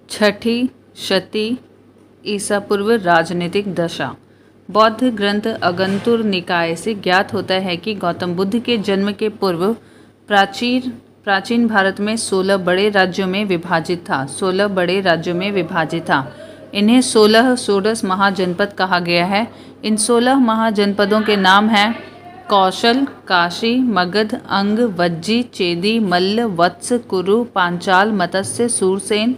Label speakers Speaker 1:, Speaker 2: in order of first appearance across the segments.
Speaker 1: छठी शती ईसा पूर्व राजनीतिक दशा। बौद्ध ग्रंथ अगंतुर निकाय से ज्ञात होता है कि गौतम बुद्ध के जन्म के पूर्व प्राचीन भारत में 16 बड़े राज्यों में विभाजित था। 16 बड़े राज्यों में विभाजित था। इन्हें 16 षोडश महाजनपद कहा गया है। इन 16 महाजनपदों के नाम हैं कौशल, काशी, मगध, अंग, वज्जी, चेदी, मल्ल, वत्स, कुरु, पांचाल, मत्स्य, सूरसेन,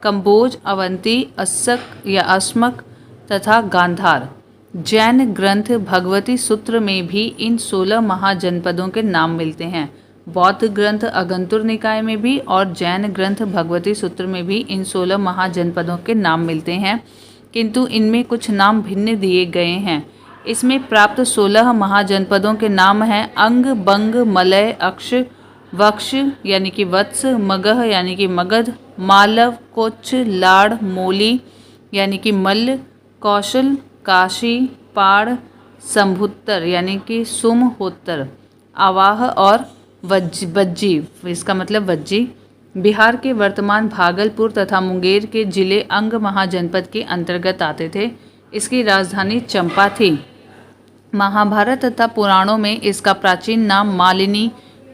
Speaker 1: कंबोज, अवंती, अस्सक या अस्मक तथा गांधार। जैन ग्रंथ भगवती सूत्र में भी इन 16 महाजनपदों के नाम मिलते हैं। बौद्ध ग्रंथ अगंतुर निकाय में भी और जैन ग्रंथ भगवती सूत्र में भी इन 16 महाजनपदों के नाम मिलते हैं, किंतु इनमें कुछ नाम भिन्न दिए गए हैं। इसमें प्राप्त 16 महाजनपदों के नाम हैं अंग, बंग, मलय, अक्ष, वक्ष यानी कि वत्स, मगह यानी कि मगध, मालव, कोच्छ, लाड़, मोली यानी कि मल्ल, कौशल, काशी, पाड़, संभुत्तर यानी कि सुमहोत्तर, आवाह और वज्जी इसका मतलब वज्जी बिहार के वर्तमान भागलपुर तथा मुंगेर के जिले अंग महाजनपद के अंतर्गत आते थे। इसकी राजधानी चंपा थी। महाभारत तथा पुराणों में इसका प्राचीन नाम मालिनी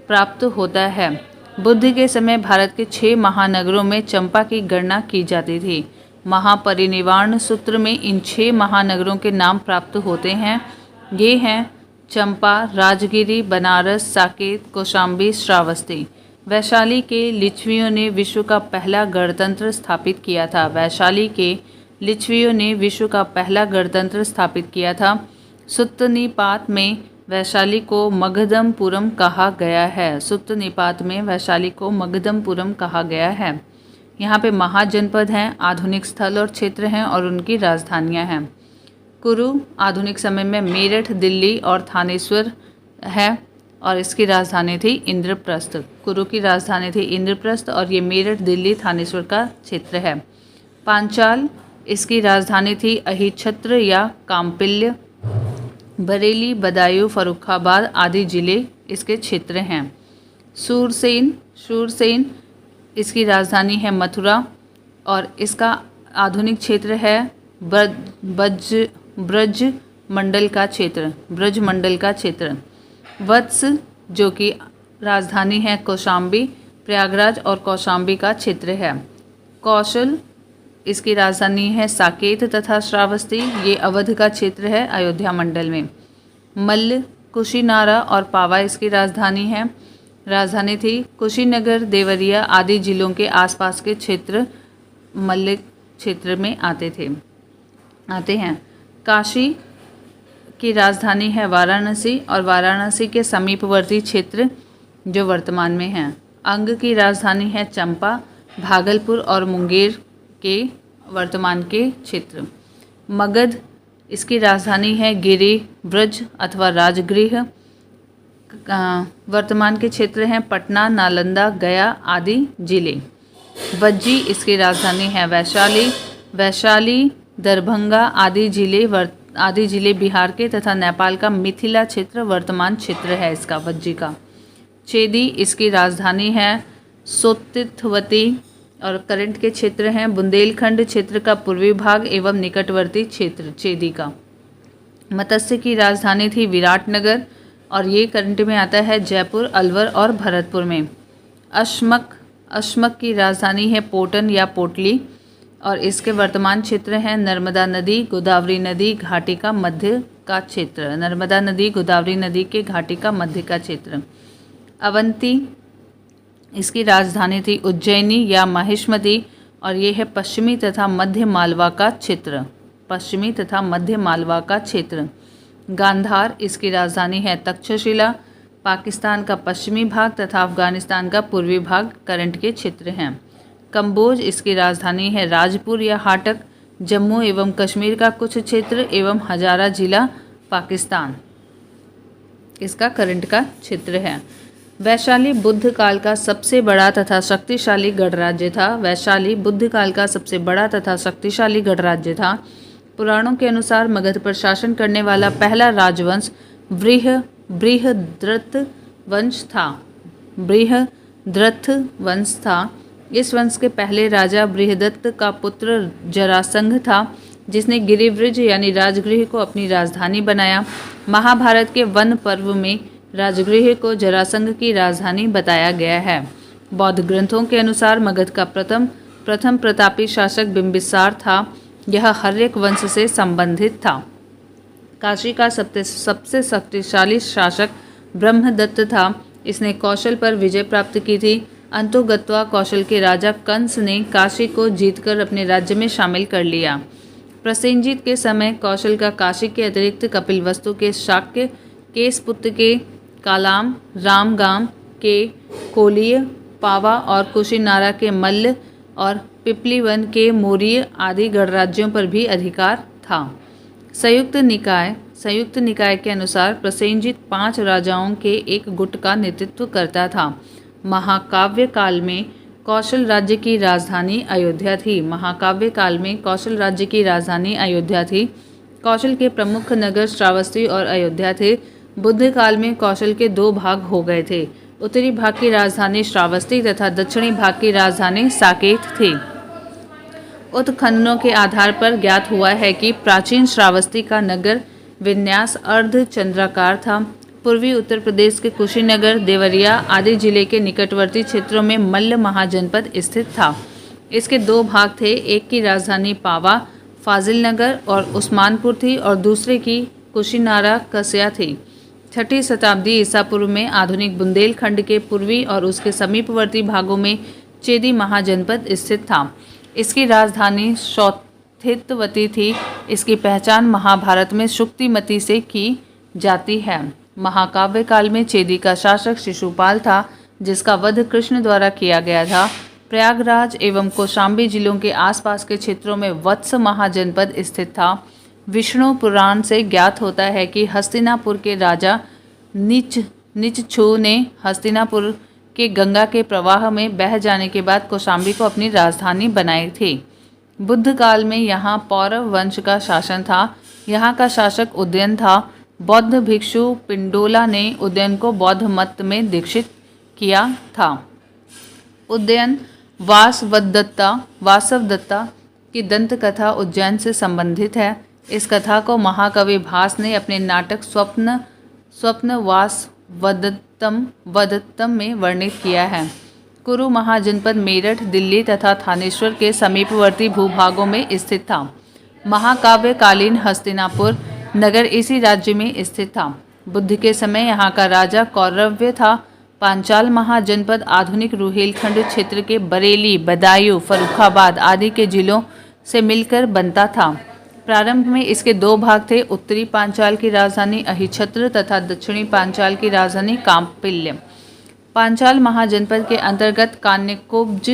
Speaker 1: प्राप्त होता है। बुद्ध के समय भारत के 6 महानगरों में चंपा की गणना की जाती थी। महापरिनिर्वाण सूत्र में इन 6 महानगरों के नाम प्राप्त होते हैं। ये हैं चंपा, राजगिरी, बनारस, साकेत, कौशाम्बी, श्रावस्ती। वैशाली के लिच्छवियों ने विश्व का पहला गणतंत्र स्थापित किया था। वैशाली के लिच्छवियों ने विश्व का पहला गणतंत्र स्थापित किया था। सुत्त निपात में वैशाली को मगधमपुरम कहा गया है। सुत्त निपात में वैशाली को मगधमपुरम कहा गया है। यहाँ पे महाजनपद हैं, आधुनिक स्थल और क्षेत्र हैं और उनकी राजधानियाँ हैं। कुरु आधुनिक समय में मेरठ, दिल्ली और थानेश्वर है और इसकी राजधानी थी इंद्रप्रस्थ। कुरु की राजधानी थी इंद्रप्रस्थ और ये मेरठ, दिल्ली, थानेश्वर का क्षेत्र है। पांचाल इसकी राजधानी थी अहिछत्र या काम्पिल्य। बरेली, बदायूं, फर्रुखाबाद आदि जिले इसके क्षेत्र हैं। शूरसेन इसकी राजधानी है मथुरा और इसका आधुनिक क्षेत्र है ब्रज मंडल का क्षेत्र। वत्स जो कि राजधानी है कौशाम्बी, प्रयागराज और कौशाम्बी का क्षेत्र है। कौशल इसकी राजधानी है साकेत तथा श्रावस्ती, ये अवध का क्षेत्र है अयोध्या मंडल में। मल्ल, कुशीनारा और पावा इसकी राजधानी है। राजधानी थी कुशीनगर, देवरिया आदि जिलों के आसपास के क्षेत्र मल्ल क्षेत्र में आते हैं। काशी की राजधानी है वाराणसी और वाराणसी के समीपवर्ती क्षेत्र जो वर्तमान में हैं। अंग की राजधानी है चंपा, भागलपुर और मुंगेर के वर्तमान के क्षेत्र। मगध इसकी राजधानी है गिरि, ब्रज अथवा राजगृह। वर्तमान के क्षेत्र हैं पटना, नालंदा, गया आदि जिले। वज्जी इसकी राजधानी है वैशाली, दरभंगा आदि जिले बिहार के तथा नेपाल का मिथिला क्षेत्र वर्तमान क्षेत्र है इसका वज्जी का। चेदी इसकी राजधानी है सोतिथवती और करंट के क्षेत्र हैं बुंदेलखंड क्षेत्र का पूर्वी भाग एवं निकटवर्ती क्षेत्र चेदी का। मत्स्य की राजधानी थी विराटनगर और ये करंट में आता है जयपुर, अलवर और भरतपुर में। अश्मक की राजधानी है पोटन या पोटली और इसके वर्तमान क्षेत्र हैं नर्मदा नदी, गोदावरी नदी घाटी का मध्य का क्षेत्र। नर्मदा नदी, गोदावरी नदी के घाटी का मध्य का क्षेत्र। अवंती इसकी राजधानी थी उज्जैनी या माहिष्मती और ये है पश्चिमी तथा मध्य मालवा का क्षेत्र। गांधार इसकी राजधानी है तक्षशिला, पाकिस्तान का पश्चिमी भाग तथा अफगानिस्तान का पूर्वी भाग करंट के क्षेत्र हैं। कंबोज इसकी राजधानी है राजपुर या हाटक, जम्मू एवं कश्मीर का कुछ क्षेत्र एवं हजारा जिला पाकिस्तान इसका करंट का क्षेत्र है। वैशाली बुद्ध काल का सबसे बड़ा तथा शक्तिशाली गणराज्य था। पुराणों के अनुसार मगध पर शासन करने वाला पहला राजवंश बृहद्रथ वंश था। इस वंश के पहले राजा बृहदत्त का पुत्र जरासंध था, जिसने गिरिव्रज यानी राजगृह को अपनी राजधानी बनाया। महाभारत के वन पर्व में राजगृह को जरासंध की राजधानी बताया गया है। बौद्ध ग्रंथों के अनुसार मगध का प्रथम प्रतापी शासक बिंबिसार था। यह हर्यक वंश से संबंधित था। काशी का सबसे शक्तिशाली शासक ब्रह्मदत्त था। इसने कौशल पर विजय प्राप्त की थी। अंतोगत्वा कौशल के राजा कंस ने काशी को जीतकर अपने राज्य में शामिल कर लिया। प्रसेनजीत के समय कौशल का काशी के अतिरिक्त कपिलवस्तु के शाक्य, केसपुत्र के कालाम, रामगाम के कोलिय, पावा और कुशीनारा के मल्ल और पिपलीवन के मौर्य आदि गणराज्यों पर भी अधिकार था। संयुक्त निकाय के अनुसार प्रसेनजीत 5 राजाओं के एक गुट का नेतृत्व करता था। महाकाव्य काल में कौशल राज्य की राजधानी अयोध्या थी। महाकाव्य काल में कौशल राज्य की राजधानी अयोध्या थी। कौशल के प्रमुख नगर श्रावस्ती और अयोध्या थे। बुद्ध काल में कौशल के 2 भाग हो गए थे। उत्तरी भाग की राजधानी श्रावस्ती तथा दक्षिणी भाग की राजधानी साकेत थी। उत्खननों के आधार पर ज्ञात हुआ है कि प्राचीन श्रावस्ती का नगर विन्यास अर्धचंद्राकार था। पूर्वी उत्तर प्रदेश के कुशीनगर, देवरिया आदि जिले के निकटवर्ती क्षेत्रों में मल्ल महाजनपद स्थित था। इसके 2 भाग थे। एक की राजधानी पावा, फाजिल नगर और उस्मानपुर थी और दूसरे की कुशीनारा, कस्या थी। 6ठी शताब्दी ईसा पूर्व में आधुनिक बुंदेलखंड के पूर्वी और उसके समीपवर्ती भागों में चेदी महाजनपद स्थित था। इसकी राजधानी शौथितवती थी। इसकी पहचान महाभारत में शुक्तिमती से की जाती है। महाकाव्य काल में चेदी का शासक शिशुपाल था, जिसका वध कृष्ण द्वारा किया गया था। प्रयागराज एवं कौशाम्बी जिलों के आसपास के क्षेत्रों में वत्स महाजनपद स्थित था। विष्णु पुराण से ज्ञात होता है कि हस्तिनापुर के राजा निचछू ने हस्तिनापुर के गंगा के प्रवाह में बह जाने के बाद कौशाम्बी को अपनी राजधानी बनाई थी। बुद्ध काल में यहाँ पौरव वंश का शासन था। यहाँ का शासक उदयन था। बौद्ध भिक्षु पिंडोला ने उदयन को बौद्ध मत में दीक्षित किया था। उदयन वासवदत्ता की दंत कथा उज्जैन से संबंधित है। इस कथा को महाकवि भास ने अपने नाटक स्वप्नवासवदत्तम में वर्णित किया है। कुरु महाजनपद मेरठ, दिल्ली तथा थानेश्वर के समीपवर्ती भूभागों में स्थित था। महाकाव्यकालीन हस्तिनापुर नगर इसी राज्य में स्थित था। बुद्ध के समय यहाँ का राजा कौरव्य था। पांचाल महाजनपद आधुनिक रुहेलखंड क्षेत्र के बरेली, बदायूं, फर्रुखाबाद आदि के जिलों से मिलकर बनता था। प्रारंभ में इसके 2 भाग थे। उत्तरी पांचाल की राजधानी अहिछत्र तथा दक्षिणी पांचाल की राजधानी कांपिल्य। पांचाल महाजनपद के अंतर्गत कान्यकुब्ज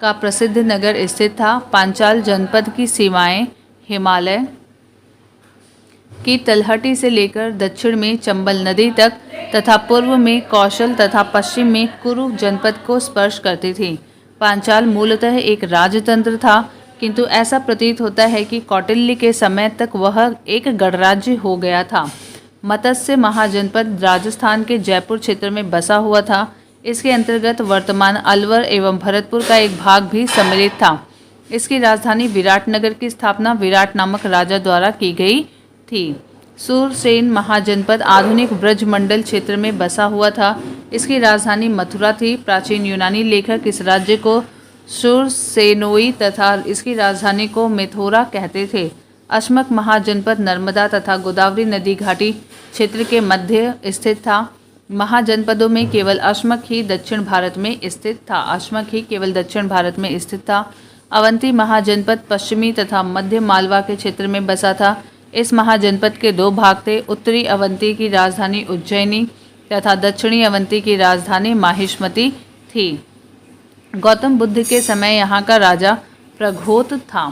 Speaker 1: का प्रसिद्ध नगर स्थित था। पांचाल जनपद की सीमाएं हिमालय की तलहटी से लेकर दक्षिण में चंबल नदी तक तथा पूर्व में कौशल तथा पश्चिम में कुरु जनपद को स्पर्श करती थी। पांचाल मूलतः एक राजतंत्र था, किंतु ऐसा प्रतीत होता है कि कौटिल्य के समय तक वह एक गणराज्य हो गया था। मत्स्य महाजनपद राजस्थान के जयपुर क्षेत्र में बसा हुआ था। इसके अंतर्गत वर्तमान अलवर एवं भरतपुर का एक भाग भी सम्मिलित था। इसकी राजधानी विराटनगर की स्थापना विराट नामक राजा द्वारा की गई थी। सूरसेन महाजनपद आधुनिक ब्रजमंडल क्षेत्र में बसा हुआ था। इसकी राजधानी मथुरा थी। प्राचीन यूनानी लेखक इस राज्य को सुरसेनोई तथा इसकी राजधानी को मेथोरा कहते थे। अश्मक महाजनपद नर्मदा तथा गोदावरी नदी घाटी क्षेत्र के मध्य स्थित था। महाजनपदों में केवल अश्मक ही दक्षिण भारत में स्थित था। अवंती महाजनपद पश्चिमी तथा मध्य मालवा के क्षेत्र में बसा था। इस महाजनपद के 2 भाग थे। उत्तरी अवंती की राजधानी उज्जैनी तथा दक्षिणी अवंती की राजधानी माहिष्मती थी। गौतम बुद्ध के समय यहाँ का राजा प्रघोत था।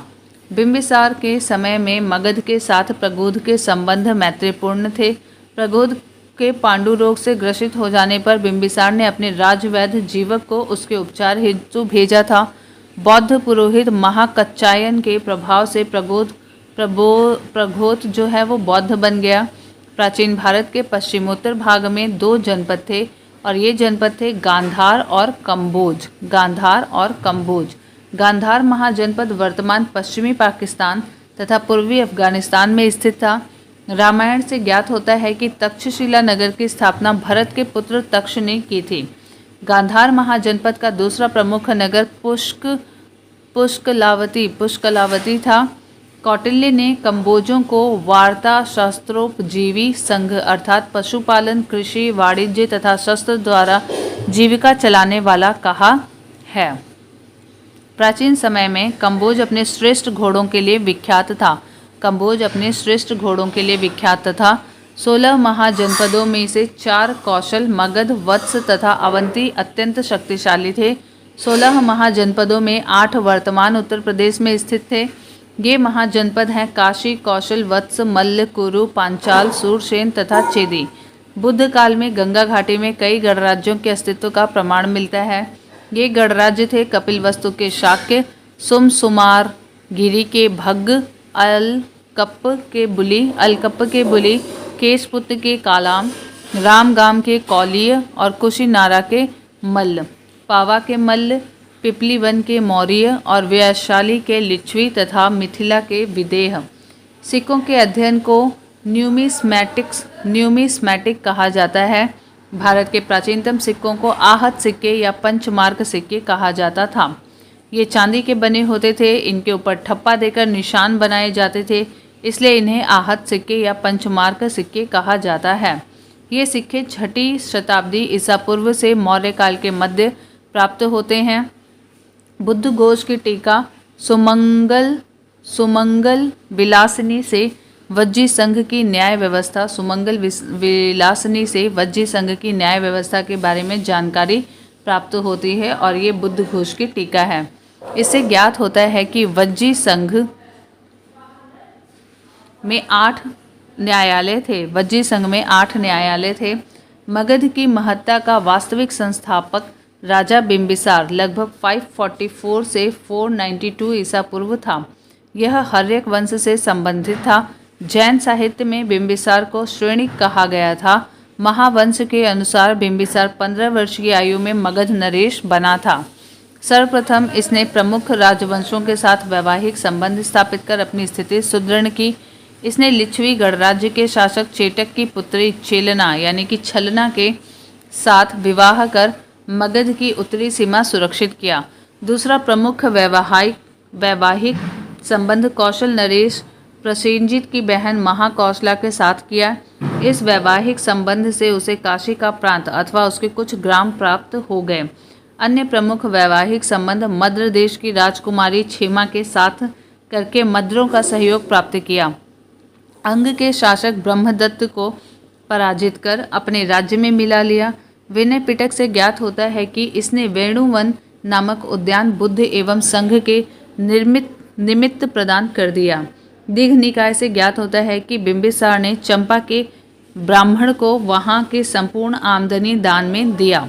Speaker 1: बिंबिसार के समय में मगध के साथ प्रगोध के संबंध मैत्रीपूर्ण थे। प्रगोध के पांडु रोग से ग्रसित हो जाने पर बिंबिसार ने अपने राजवैद्य जीवक को उसके उपचार हेतु भेजा था। बौद्ध पुरोहित महाकच्चायन के प्रभाव से प्रघोत जो है वो बौद्ध बन गया। प्राचीन भारत के पश्चिमोत्तर भाग में 2 जनपद थे। और ये जनपद थे गांधार और कंबोज। गांधार और कंबोज। गांधार महाजनपद वर्तमान पश्चिमी पाकिस्तान तथा पूर्वी अफगानिस्तान में स्थित था। रामायण से ज्ञात होता है कि तक्षशिला नगर की स्थापना भरत के पुत्र तक्ष ने की थी। गांधार महाजनपद का दूसरा प्रमुख नगर पुष्कलावती था। कौटिल्य ने कंबोजों को वार्ता शस्त्रोपजीवी संघ अर्थात पशुपालन, कृषि, वाणिज्य तथा शस्त्र द्वारा जीविका चलाने वाला कहा है। प्राचीन समय में कंबोज अपने श्रेष्ठ घोड़ों के लिए विख्यात था। कंबोज अपने श्रेष्ठ घोड़ों के लिए विख्यात था। 16 महाजनपदों में से 4 कौशल, मगध, वत्स तथा अवंती अत्यंत शक्तिशाली थे। 16 महाजनपदों में 8 वर्तमान उत्तर प्रदेश में स्थित थे। ये महाजनपद हैं काशी, कौशल, वत्स, मल्ल, कुरु, पांचाल, सूरसेन तथा चेदी। बुद्ध काल में गंगा घाटी में कई गणराज्यों के अस्तित्व का प्रमाण मिलता है। ये गणराज्य थे कपिलवस्तु के शाक्य, सुमसुमार गिरी के भग्ग, अलकप्प के बुली, केशपुत्र के कालाम, रामगाम के कौलिय और कुशीनारा के मल्ल, पावा के मल्ल, पिपलीवन के मौर्य और वैशाली के लिच्छवी तथा मिथिला के विदेह। सिक्कों के अध्ययन को न्यूमिस्मैटिक कहा जाता है। भारत के प्राचीनतम सिक्कों को आहत सिक्के या पंचमार्क सिक्के कहा जाता था। ये चांदी के बने होते थे। इनके ऊपर ठप्पा देकर निशान बनाए जाते थे, इसलिए इन्हें आहत सिक्के या पंचमार्क सिक्के कहा जाता है। ये सिक्के 6ठी शताब्दी ईसा पूर्व से मौर्य काल के मध्य प्राप्त होते हैं। बुद्ध घोष की टीका सुमंगल विलासिनी से वज्जी संघ की न्याय व्यवस्था के बारे में जानकारी प्राप्त होती है और ये बुद्ध घोष की टीका है। इससे ज्ञात होता है कि वज्जी संघ में 8 न्यायालय थे। मगध की महत्ता का वास्तविक संस्थापक राजा बिंबिसार लगभग 544 से 492 ईसा पूर्व था। यह हर्यक वंश से संबंधित था। जैन साहित्य में बिंबिसार को श्रेणिक कहा गया था। महावंश के अनुसार बिंबिसार 15 वर्ष की आयु में मगध नरेश बना था। सर्वप्रथम इसने प्रमुख राजवंशों के साथ वैवाहिक संबंध स्थापित कर अपनी स्थिति सुदृढ़ की। इसने लिच्छवी गणराज्य के शासक चेटक की पुत्री चेलना यानी कि छलना के साथ विवाह कर मगध की उत्तरी सीमा सुरक्षित किया। दूसरा प्रमुख वैवाहिक संबंध कौशल नरेश प्रसेनजीत की बहन महाकौशला के साथ किया। इस वैवाहिक संबंध से उसे काशी का प्रांत अथवा उसके कुछ ग्राम प्राप्त हो गए। अन्य प्रमुख वैवाहिक संबंध मद्र देश की राजकुमारी क्षेमा के साथ करके मद्रों का सहयोग प्राप्त किया। अंग के शासक ब्रह्मदत्त को पराजित कर अपने राज्य में मिला लिया। विनय पिटक से ज्ञात होता है कि इसने वेणुवन नामक उद्यान बुद्ध एवं संघ के निमित्त प्रदान कर दिया। दीघ निकाय से ज्ञात होता है कि बिंबिसार ने चंपा के ब्राह्मण को वहां की संपूर्ण आमदनी दान में दिया।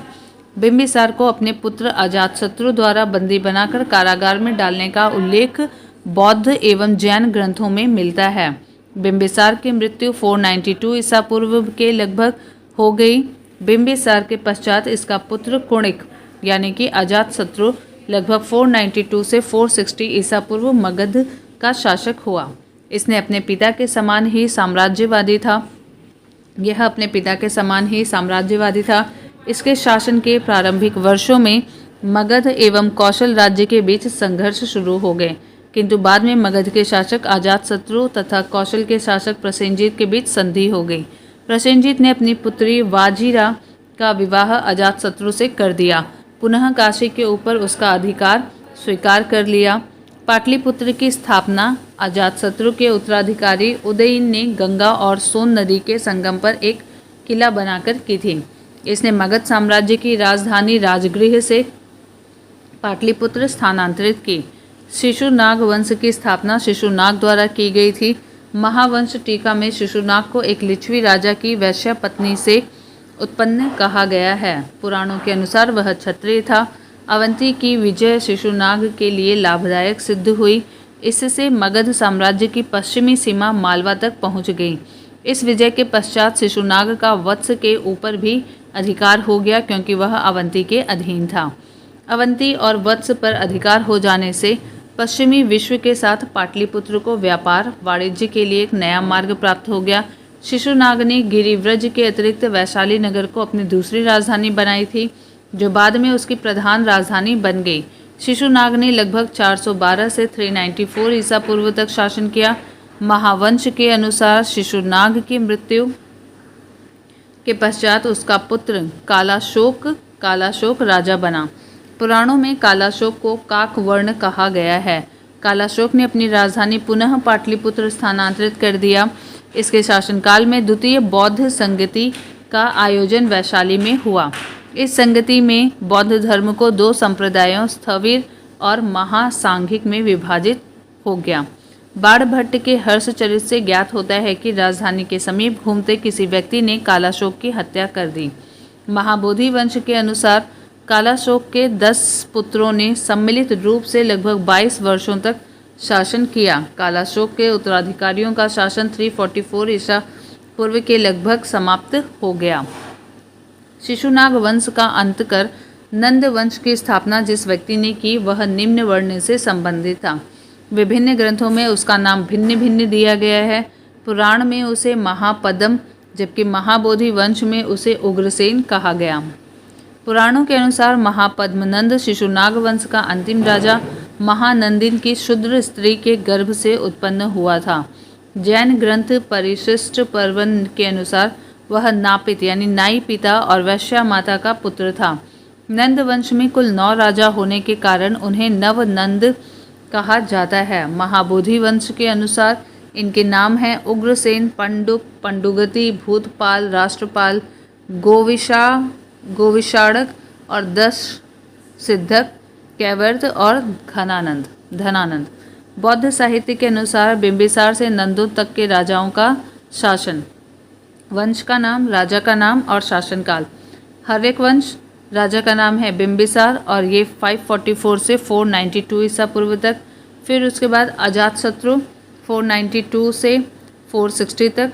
Speaker 1: बिंबिसार को अपने पुत्र अजातशत्रु द्वारा बंदी बनाकर कारागार में डालने का उल्लेख बौद्ध एवं जैन ग्रंथों में मिलता है। बिंबिसार की मृत्यु 492 ईसा पूर्व के लगभग हो गई। बिंबिसार के पश्चात इसका पुत्र कुणिक यानी कि अजातशत्रु लगभग 492 से 460 ईसा पूर्व मगध का शासक हुआ। इसने अपने पिता के समान ही साम्राज्यवादी था। इसके शासन के प्रारंभिक वर्षों में मगध एवं कौशल राज्य के बीच संघर्ष शुरू हो गए, किंतु बाद में मगध के शासक अजातशत्रु तथा कौशल के शासक प्रसेनजीत के बीच संधि हो गई। प्रसेनजीत ने अपनी पुत्री वाजिरा का विवाह अजातशत्रु से कर दिया। पुनः काशी के ऊपर उसका अधिकार स्वीकार कर लिया। पाटलिपुत्र की स्थापना अजातशत्रु के उत्तराधिकारी उदयन ने गंगा और सोन नदी के संगम पर एक किला बनाकर की थी। इसने मगध साम्राज्य की राजधानी राजगृह से पाटलिपुत्र स्थानांतरित की। शिशुनाग वंश की स्थापना शिशुनाग द्वारा की गई थी। महावंश टीका में शिशुनाग को एक लिच्छवी राजा की वैश्या पत्नी से उत्पन्न कहा गया है। पुराणों के अनुसार वह क्षत्रिय था। अवंती की विजय शिशुनाग के लिए लाभदायक सिद्ध हुई। इससे मगध साम्राज्य की पश्चिमी सीमा मालवा तक पहुंच गई। इस विजय के पश्चात शिशुनाग का वत्स के ऊपर भी अधिकार हो गया क्योंकि वह अवंती के अधीन था। अवंती और वत्स पर अधिकार हो जाने से पश्चिमी विश्व के साथ पाटलिपुत्र को व्यापार वाणिज्य के लिए एक नया मार्ग प्राप्त हो गया। शिशुनाग ने गिरिव्रज के अतिरिक्त वैशाली नगर को अपनी दूसरी राजधानी बनाई थी, जो बाद में उसकी प्रधान राजधानी बन गई। शिशुनाग ने लगभग 412 से 394 ईसा पूर्व तक शासन किया। महावंश के अनुसार शिशुनाग की मृत्यु के पश्चात उसका पुत्र कालाशोक राजा बना। पुराणों में कालाशोक को काकवर्ण कहा गया है। कालाशोक ने अपनी राजधानी पुनः पाटलिपुत्र स्थानांतरित कर दिया। इसके शासनकाल में द्वितीय बौद्ध संगति का आयोजन वैशाली में हुआ। इस संगति में बौद्ध धर्म को दो संप्रदायों स्थविर और महासांघिक में विभाजित हो गया। बाणभट्ट के हर्षचरित से ज्ञात होता है कि राजधानी के समीप घूमते किसी व्यक्ति ने कालाशोक की हत्या कर दी। महाबोधि वंश के अनुसार कालाशोक के 10 पुत्रों ने सम्मिलित रूप से लगभग 22 वर्षों तक शासन किया। कालाशोक के उत्तराधिकारियों का शासन 344 ईसा पूर्व के लगभग समाप्त हो गया। शिशुनाग वंश का अंत कर नंद वंश की स्थापना जिस व्यक्ति ने की वह निम्न वर्ण से संबंधित था। विभिन्न ग्रंथों में उसका नाम भिन्न भिन्न दिया गया है। पुराण में उसे महापद्म जबकि महाबोधि वंश में उसे उग्रसेन कहा गया। पुराणों के अनुसार महापद्मनंद शिशुनाग वंश का अंतिम राजा महानंदिन की शूद्र स्त्री के गर्भ से उत्पन्न हुआ था। जैन ग्रंथ परिशिष्ट पर्वन के अनुसार वह नापित यानी नाई पिता और वैश्या माता का पुत्र था। नंद वंश में कुल 9 राजा होने के कारण उन्हें नव नंद कहा जाता है। महाबोधि वंश के अनुसार इनके नाम हैं उग्रसेन, पंडुक, पंडुगति, भूतपाल, राष्ट्रपाल, गोविषाणक और 10 सिद्धक, कैवर्त और धनानंद। बौद्ध साहित्य के अनुसार बिंबिसार से नंदों तक के राजाओं का शासन, वंश का नाम, राजा का नाम और शासनकाल। हर्यक वंश राजा का नाम है बिंबिसार और ये 544 से 492 ईसा पूर्व तक। फिर उसके बाद अजातशत्रु 492 से 460 तक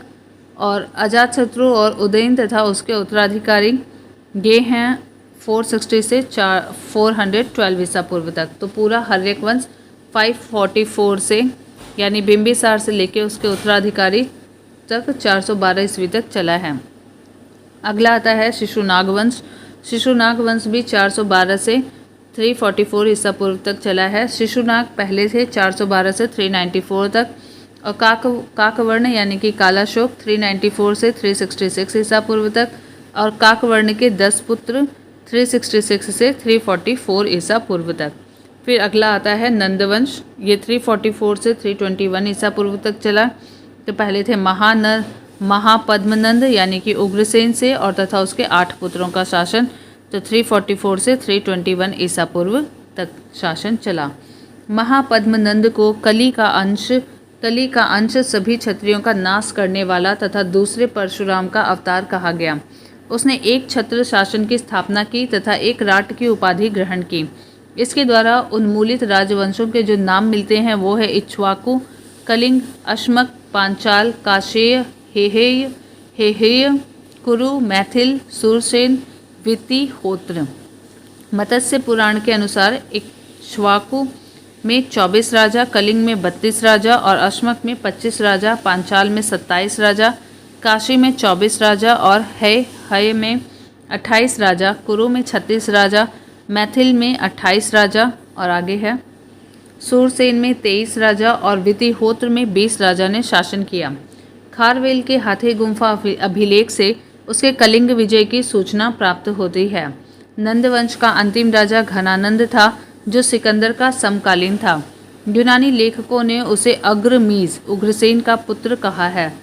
Speaker 1: और अजातशत्रु और उदयन तथा उसके उत्तराधिकारी ये हैं 460 से 412 ईसा पूर्व तक। तो पूरा हर्यक वंश 544 से यानी बिंबिसार से लेकर उसके उत्तराधिकारी तक 412 ईस्वी तक चला है। अगला आता है शिशुनाग वंश। शिशुनाग वंश भी 412 से 344 ईसा पूर्व तक चला है। शिशुनाग पहले थे 412 से 394 तक और काकवर्ण यानी कि कालाशोक 394 से 366 ईसा पूर्व तक और काकवर्ण के 10 पुत्र 366 से 344 ईसा पूर्व तक। फिर अगला आता है नंदवंश। ये 344 से 321 ईसा पूर्व तक चला। तो पहले थे महापद्मनंद यानी कि उग्रसेन से और तथा उसके 8 पुत्रों का शासन। तो 344 से 321 ईसा पूर्व तक शासन चला। महापद्मनंद को कली का अंश सभी क्षत्रियों का नाश करने वाला तथा दूसरे परशुराम का अवतार कहा गया। उसने एक छत्र शासन की स्थापना की तथा एक राट की उपाधि ग्रहण की। इसके द्वारा उन्मूलित राजवंशों के जो नाम मिलते हैं वो है इक्ष्वाकु, कलिंग, अश्मक, पांचाल, काशेय, हेहेय, कुरु, मैथिल, सुरसेन, वितिहोत्र। मत्स्य पुराण के अनुसार इक्ष्वाकु में 24 राजा, कलिंग में 32 राजा और अश्मक में 25 राजा, पांचाल में 27 राजा, काशी में 24 राजा और हय में 28 राजा, कुरु में 36 राजा, मैथिल में 28 राजा और आगे है सूरसेन में 23 राजा और वितिहोत्र में 20 राजा ने शासन किया। खारवेल के हाथी गुम्फा अभिलेख से उसके कलिंग विजय की सूचना प्राप्त होती है। नंदवंश का अंतिम राजा घनानंद था जो सिकंदर का समकालीन था। यूनानी लेखकों ने उसे अग्रमीज उग्रसेन का पुत्र कहा है।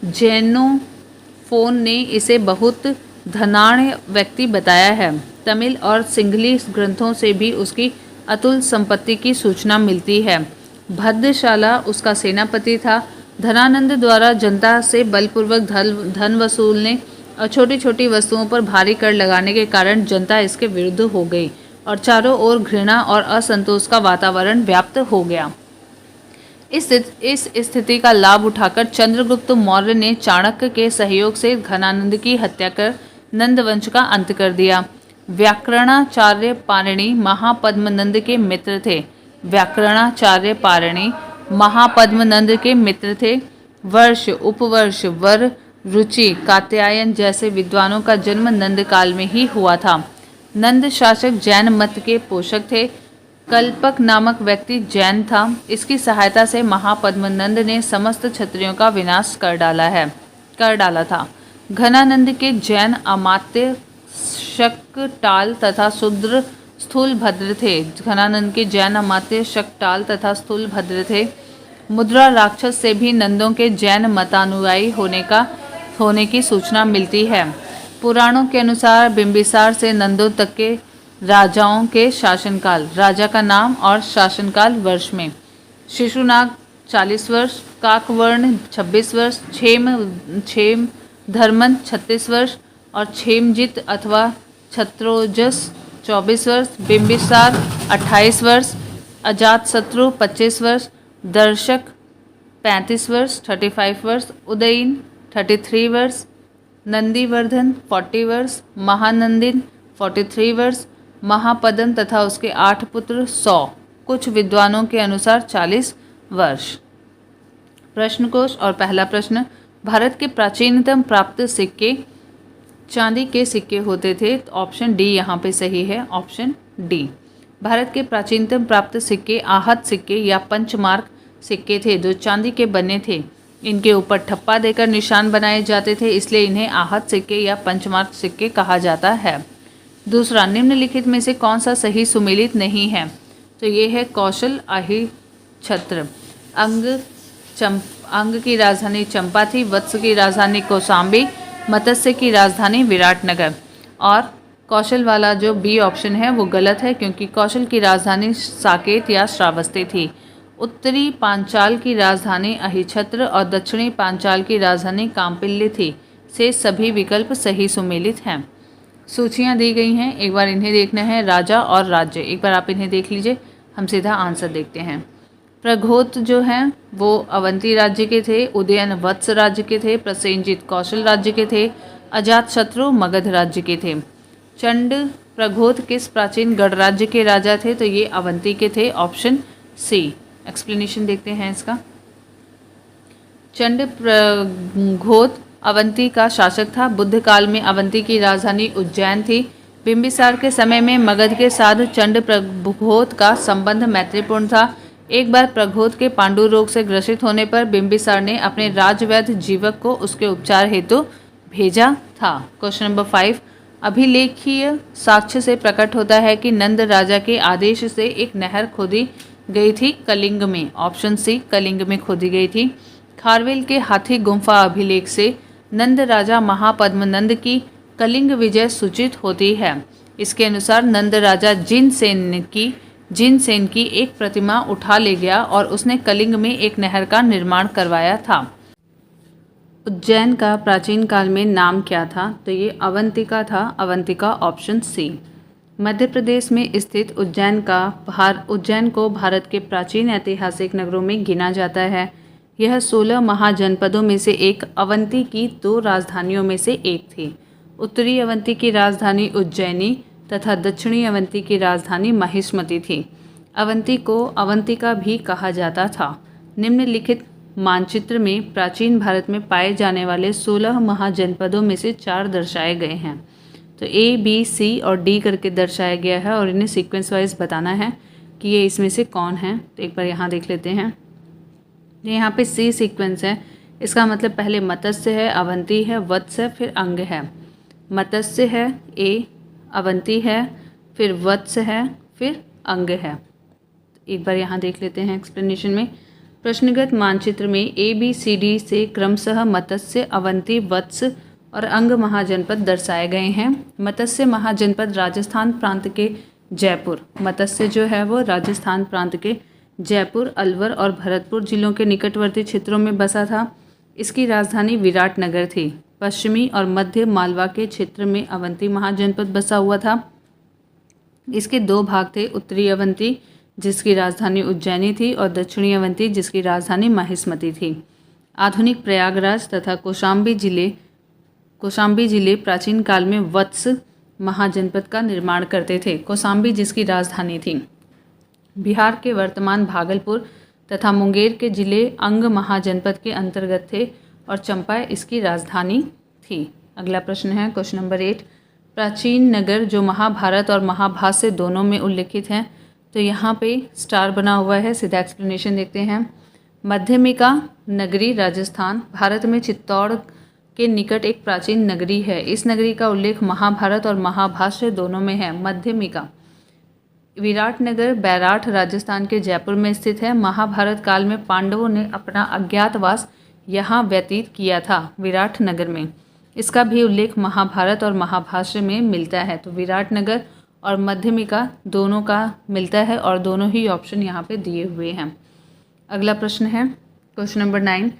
Speaker 1: जेनोफोन ने इसे बहुत धनाढ़ व्यक्ति बताया है। तमिल और सिंघली ग्रंथों से भी उसकी अतुल संपत्ति की सूचना मिलती है। भद्रशाला उसका सेनापति था। धनानंद द्वारा जनता से बलपूर्वक धन वसूलने और छोटी छोटी वस्तुओं पर भारी कर लगाने के कारण जनता इसके विरुद्ध हो गई और चारों ओर घृणा और असंतोष का वातावरण व्याप्त हो गया। इस स्थिति का लाभ उठाकर चंद्रगुप्त मौर्य ने चाणक्य के सहयोग से घनानंद की हत्या कर नंदवंश का अंत कर दिया। व्याकरणाचार्य पाणिनि महापद्मनंद के मित्र थे। व्याकरणाचार्य पाणिनि महापद्मनंद के मित्र थे। वर्ष, उपवर्ष, वर, रुचि, कात्यायन जैसे विद्वानों का जन्म नंद काल में ही हुआ था। नंद शासक जैन मत के पोषक थे। कल्पक नामक व्यक्ति जैन था। इसकी सहायता से महापद्मनंद ने समस्त क्षत्रियों का विनाश कर डाला था। घनानंद के जैन अमात्य शकटाल तथा शूद्र स्थूलभद्र थे। घनानंद के जैन अमात्य शकटाल तथा स्थूलभद्र थे। मुद्रा राक्षस से भी नंदों के जैन मतानुयायी होने की सूचना मिलती है। पुराणों के अनुसार बिंबिसार से नंदों तक के राजाओं के शासनकाल, राजा का नाम और शासनकाल वर्ष में। शिशुनाग 40 वर्ष, काकवर्ण 26 वर्ष, क्षेम धर्मन 36 वर्ष और क्षेमजित अथवा छत्रोजस 24 वर्ष, बिंबिसार 28 वर्ष, अजातशत्रु 25 वर्ष, दर्शक 35 वर्ष 35 वर्ष, उदयन 33 वर्ष, नंदीवर्धन 40 वर्ष, महानंदिन 43 वर्ष, महापदम तथा उसके 8 पुत्र 100, कुछ विद्वानों के अनुसार 40 वर्ष। प्रश्नकोश और पहला प्रश्न, भारत के प्राचीनतम प्राप्त सिक्के चांदी के सिक्के होते थे। तो ऑप्शन डी यहाँ पे सही है, ऑप्शन डी। भारत के प्राचीनतम प्राप्त सिक्के आहत सिक्के या पंचमार्क सिक्के थे जो चांदी के बने थे। इनके ऊपर ठप्पा देकर निशान बनाए जाते थे, इसलिए इन्हें आहत सिक्के या पंचमार्क सिक्के कहा जाता है। दूसरा, निम्नलिखित में से कौन सा सही सुमेलित नहीं है? तो ये है कौशल आही छत्र। अंग की राजधानी चंपा थी, वत्स की राजधानी कौशाम्बी, मत्स्य की राजधानी विराटनगर। और कौशल वाला जो बी ऑप्शन है वो गलत है, क्योंकि कौशल की राजधानी साकेत या श्रावस्ती थी। उत्तरी पांचाल की राजधानी अहिछत्र और दक्षिणी पांचाल की राजधानी काम्पिल्य थी। से सभी विकल्प सही सुमेलित हैं। सूचियाँ दी गई हैं, एक बार इन्हें देखना है। राजा और राज्य, एक बार आप इन्हें देख लीजिए, हम सीधा आंसर देखते हैं। प्रघोत जो हैं वो अवंती राज्य के थे, उदयन वत्स राज्य के थे, प्रसेनजित कौशल राज्य के थे, अजातशत्रु मगध राज्य के थे। चंड प्रघोत किस प्राचीन गढ़ राज्य के राजा थे? तो ये अवंती के थे, ऑप्शन सी। एक्सप्लेनेशन देखते हैं इसका। चंड प्रघोत अवंती का शासक था। बुद्ध काल में अवंती की राजधानी उज्जैन थी। बिंबिसार के समय में मगध के साथ चंड प्रघोत का संबंध मैत्रीपूर्ण था। एक बार प्रघोत के पांडु रोग से ग्रसित होने पर बिंबिसार ने अपने राजवैद्य जीवक को उसके उपचार हेतु भेजा था। क्वेश्चन नंबर 5, अभिलेखीय साक्ष्य से प्रकट होता है कि नंद राजा के आदेश से एक नहर खोदी गई थी कलिंग में। ऑप्शन सी, कलिंग में खोदी गई थी। खारवेल के हाथी गुम्फा अभिलेख से नंद राजा महापद्मनंद की कलिंग विजय सूचित होती है। इसके अनुसार नंद राजा जिनसेन की एक प्रतिमा उठा ले गया और उसने कलिंग में एक नहर का निर्माण करवाया था। उज्जैन का प्राचीन काल में नाम क्या था? तो ये अवंतिका था। Avantika, option C. मध्य प्रदेश में स्थित उज्जैन को भारत के प्राचीन ऐतिहासिक नगरों में गिना जाता है। यह 16 महाजनपदों में से एक, अवंती की 2 राजधानियों में से एक थी। उत्तरी अवंती की राजधानी उज्जैनी तथा दक्षिणी अवंती की राजधानी महिष्मती थी। अवंती को अवंतिका भी कहा जाता था। निम्नलिखित मानचित्र में प्राचीन भारत में पाए जाने वाले 16 महाजनपदों में से 4 दर्शाए गए हैं। तो ए, बी, सी और डी करके दर्शाया गया है और इन्हें सीक्वेंस वाइज बताना है कि ये इसमें से कौन है। तो एक बार यहाँ देख लेते हैं। यहाँ पे सी सीक्वेंस है, इसका मतलब पहले मत्स्य है, अवंती है, वत्स है, फिर अंग है। मत्स्य है ए, अवंती है, फिर वत्स है, फिर अंग है। एक बार यहाँ देख लेते हैं एक्सप्लेनेशन में। प्रश्नगत मानचित्र में ए, बी, सी, डी से क्रमशः मत्स्य, अवंती, वत्स और अंग महाजनपद दर्शाए गए हैं। मत्स्य महाजनपद राजस्थान प्रांत के जयपुर, मत्स्य जो है वो राजस्थान प्रांत के जयपुर, अलवर और भरतपुर जिलों के निकटवर्ती क्षेत्रों में बसा था। इसकी राजधानी विराटनगर थी। पश्चिमी और मध्य मालवा के क्षेत्र में अवंती महाजनपद बसा हुआ था। इसके 2 भाग थे, उत्तरी अवंती जिसकी राजधानी उज्जैनी थी और दक्षिणी अवंती जिसकी राजधानी महिष्मती थी। आधुनिक प्रयागराज तथा कौशाम्बी जिले कौशाम्बी जिले प्राचीन काल में वत्स महाजनपद का निर्माण करते थे। कौशाम्बी जिसकी राजधानी थी। बिहार के वर्तमान भागलपुर तथा मुंगेर के जिले अंग महाजनपद के अंतर्गत थे और चंपा इसकी राजधानी थी। अगला प्रश्न है क्वेश्चन नंबर 8। प्राचीन नगर जो महाभारत और महाभाष्य दोनों में उल्लिखित हैं, तो यहाँ पे स्टार बना हुआ है। सीधा एक्सप्लेनेशन देखते हैं। मध्यमिका नगरी राजस्थान भारत में चित्तौड़ के निकट एक प्राचीन नगरी है। इस नगरी का उल्लेख महाभारत और महाभाष्य दोनों में है। मध्यमिका। विराटनगर बैराठ राजस्थान के जयपुर में स्थित है। महाभारत काल में पांडवों ने अपना अज्ञातवास यहाँ व्यतीत किया था, विराटनगर में। इसका भी उल्लेख महाभारत और महाभाष्य में मिलता है। तो विराटनगर और मध्यमिका दोनों का मिलता है और दोनों ही ऑप्शन यहाँ पे दिए हुए हैं। अगला प्रश्न है क्वेश्चन नंबर 9।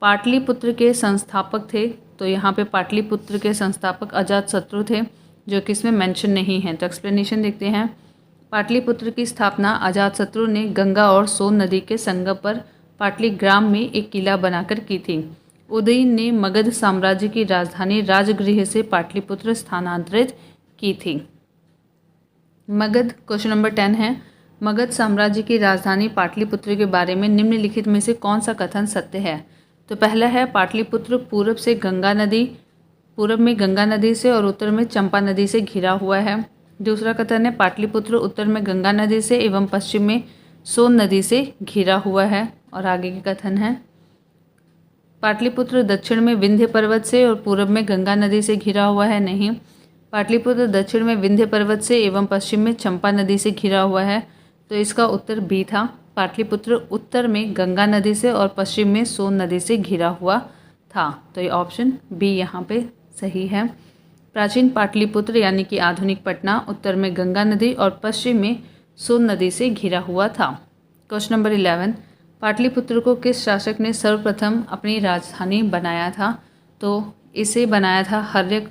Speaker 1: पाटलिपुत्र के संस्थापक थे, तो यहाँ पे पाटलिपुत्र के संस्थापक अजातशत्रु थे, जो कि इसमें मेंशन नहीं है। तो एक्सप्लेनेशन देखते हैं। पाटलिपुत्र की स्थापना अजातशत्रु ने गंगा और सोन नदी के संगम पर पाटलिग्राम में एक किला बनाकर की थी। उदयन ने मगध साम्राज्य की राजधानी राजगृह से पाटलिपुत्र स्थानांतरित की थी। मगध क्वेश्चन नंबर 10 है। मगध साम्राज्य की राजधानी पाटलिपुत्र के बारे में निम्नलिखित में से कौन सा कथन सत्य है? तो पहला है पाटलिपुत्र पूरब में गंगा नदी से और उत्तर में चंपा नदी से घिरा हुआ है। दूसरा कथन है पाटलिपुत्र उत्तर में गंगा नदी से एवं पश्चिम में सोन नदी से घिरा हुआ है। और आगे के कथन है पाटलिपुत्र दक्षिण में विंध्य पर्वत से और पूर्व में गंगा नदी से घिरा हुआ है। नहीं, पाटलिपुत्र दक्षिण में विंध्य पर्वत से एवं पश्चिम में चंपा नदी से घिरा हुआ है। तो इसका उत्तर बी था। पाटलिपुत्र उत्तर में गंगा नदी से और पश्चिम में सोन नदी से घिरा हुआ था। तो ये ऑप्शन बी यहाँ पे सही है। प्राचीन पाटलिपुत्र यानी कि आधुनिक पटना उत्तर में गंगा नदी और पश्चिम में सोन नदी से घिरा हुआ था। Question number 11। पाटलिपुत्र को किस शासक ने सर्वप्रथम अपनी राजधानी बनाया था? तो इसे बनाया था हर्यक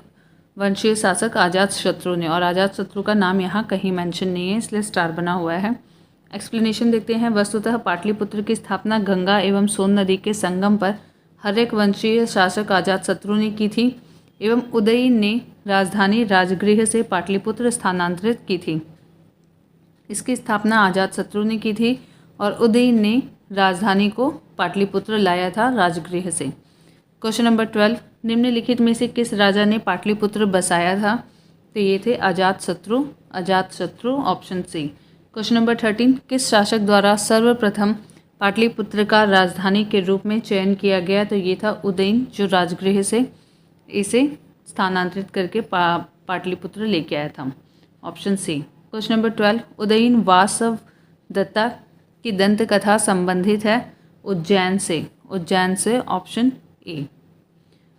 Speaker 1: वंशीय शासक अजातशत्रु ने, और अजातशत्रु का नाम यहाँ कहीं मेंशन नहीं है, इसलिए स्टार बना हुआ है। एक्सप्लेनेशन देखते हैं। वस्तुतः पाटलिपुत्र की स्थापना गंगा एवं सोन नदी के संगम पर हर्यक वंशीय शासक अजातशत्रु ने की थी एवं उदयन ने राजधानी राजगृह से पाटलिपुत्र स्थानांतरित की थी। इसकी स्थापना अजातशत्रु ने की थी और उदयन ने राजधानी को पाटलिपुत्र लाया था राजगृह से। Question number 12। निम्नलिखित में से किस राजा ने पाटलिपुत्र बसाया था? तो ये थे Ajatashatru option C. Question number 13। किस शासक द्वारा सर्वप्रथम पाटलिपुत्र का राजधानी के रूप में चयन किया गया? तो ये था उदयन, जो राजगृह से इसे स्थानांतरित करके पाटलिपुत्र लेके आया था। Option C. Question number 12। Udayan Vasavadatta की दंत कथा संबंधित है उज्जैन से। Option A.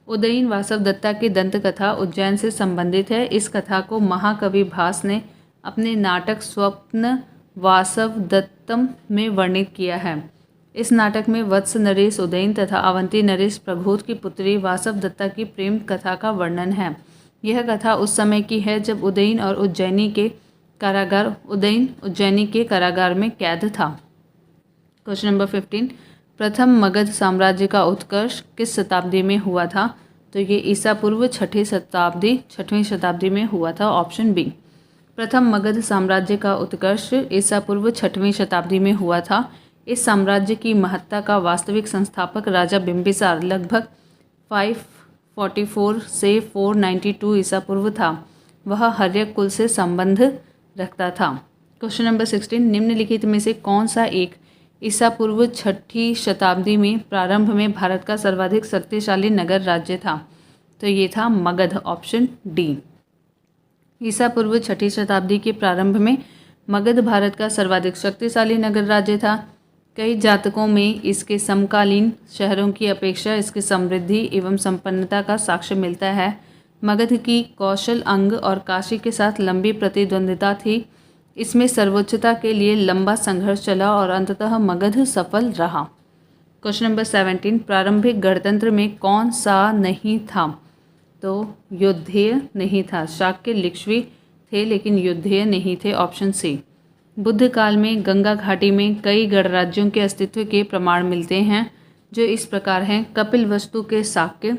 Speaker 1: Udayan Vasavadatta की दंत कथा उज्जैन से संबंधित है। इस कथा को महाकवि भास ने अपने नाटक स्वप्न वासव दत्तम में वर्णित किया है। इस नाटक में वत्स नरेश उदयन तथा अवंती नरेश प्रघोत की पुत्री वासव दत्ता की प्रेम कथा का वर्णन है। यह कथा उस समय की है जब उदयन उज्जैनी के कारागार में कैद था। Question number 15। प्रथम मगध साम्राज्य का उत्कर्ष किस शताब्दी में हुआ था? तो ये ईसा पूर्व छठवीं शताब्दी में हुआ था। Option B. प्रथम मगध साम्राज्य का उत्कर्ष ईसा पूर्व 6वीं शताब्दी में हुआ था। इस साम्राज्य की महत्ता का वास्तविक संस्थापक राजा बिंबिसार लगभग 544 से 492 ईसा पूर्व था। वह हर्यक कुल से संबंध रखता था। Question number 16। निम्नलिखित में से कौन सा एक ईसा पूर्व 6ठी शताब्दी में प्रारंभ में भारत का सर्वाधिक शक्तिशाली नगर राज्य था? तो ये था मगध। Option D. ईसा पूर्व 6ठी शताब्दी के प्रारंभ में मगध भारत का सर्वाधिक शक्तिशाली नगर राज्य था। कई जातकों में इसके समकालीन शहरों की अपेक्षा इसकी समृद्धि एवं संपन्नता का साक्ष्य मिलता है। मगध की कौशल अंग और काशी के साथ लंबी प्रतिद्वंदिता थी। इसमें सर्वोच्चता के लिए लंबा संघर्ष चला और अंततः मगध सफल रहा। Question number 17। प्रारंभिक गणतंत्र में कौन सा नहीं था? तो युद्धेय नहीं था। शाक्य लिच्छवी थे लेकिन युद्धेय नहीं थे। Option C. बुद्ध काल में गंगा घाटी में कई गणराज्यों के अस्तित्व के प्रमाण मिलते हैं, जो इस प्रकार हैं। कपिलवस्तु के शाक्य,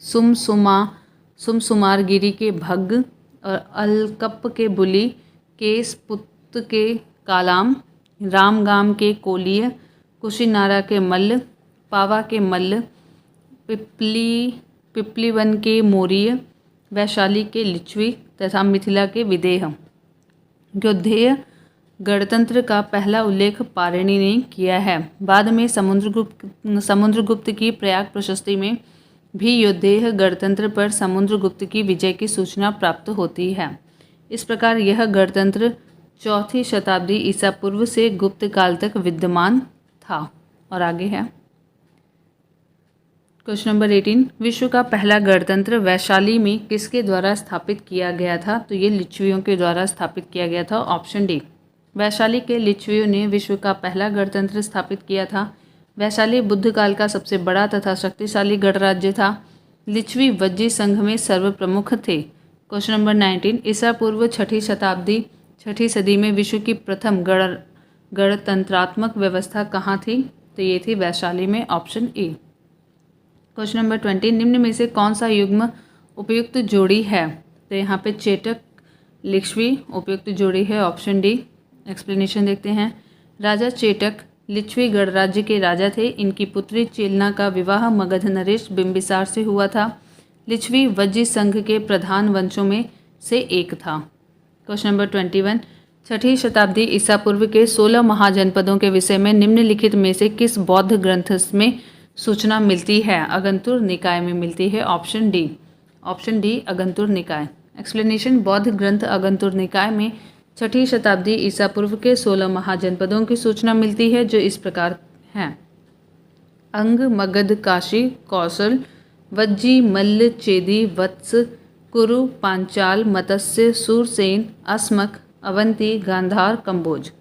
Speaker 1: सुमसुमा सुमसुमार गिरी के भग्ग और अलकप के बुली, केसपुत के कालाम, रामगाम के कोलिय, कुशीनारा के मल्ल, पावा के मल्ल, पिपलीवन के मोरिय, वैशाली के लिच्छवी तथा मिथिला के विदेह। योद्धेय गणतंत्र का पहला उल्लेख पाणिनि ने किया है। बाद में समुद्रगुप्त की प्रयाग प्रशस्ति में भी योद्धेय गणतंत्र पर समुद्रगुप्त की विजय की सूचना प्राप्त होती है। इस प्रकार यह गणतंत्र 4वीं शताब्दी ईसा पूर्व से गुप्त काल तक विद्यमान था। और आगे है क्वेश्चन नंबर 18, विश्व का पहला गणतंत्र वैशाली में किसके द्वारा स्थापित किया गया था? तो ये लिच्छवियों के द्वारा स्थापित किया गया था। ऑप्शन डी, वैशाली के लिच्छवियों ने विश्व का पहला गणतंत्र स्थापित किया था। वैशाली बुद्ध काल का सबसे बड़ा तथा शक्तिशाली गणराज्य था। लिच्छवी वज्जी संघ में सर्वप्रमुख थे। क्वेश्चन नंबर 19, ईसा पूर्व 6ठी सदी में विश्व की प्रथम गणतंत्रात्मक व्यवस्था कहाँ थी? तो ये थी वैशाली में। Option A. क्वेश्चन नंबर 20, निम्न में से कौन सा युग्म उपयुक्त जोड़ी है? तो यहाँ पे चेटक लिच्छवी उपयुक्त जोड़ी है। Option D. एक्सप्लेनेशन देखते हैं। राजा चेटक लिच्छवी गणराज्य के राजा थे। इनकी पुत्री चेलना का विवाह मगध नरेश बिंबिसार से हुआ था। लिच्छवी वज्जी संघ के प्रधान वंशों में से एक था। क्वेश्चन नंबर 21, 6ठी शताब्दी ईसा पूर्व के 16 महाजनपदों के विषय में निम्नलिखित में से किस बौद्ध ग्रंथ में सूचना मिलती है? अगंतुर निकाय में मिलती है। Option D. ऑप्शन डी अगंतुर निकाय। एक्सप्लेनेशन, बौद्ध ग्रंथ अगंतुर निकाय में 6ठी शताब्दी ईसा पूर्व के 16 महाजनपदों की सूचना मिलती है, जो इस प्रकार हैं: अंग, मगध, काशी, कौशल, वज्जी, मल्ल, चेदी, वत्स, कुरु, पांचाल, मत्स्य, सूरसेन, अस्मक, अवंती, गांधार, कंबोज।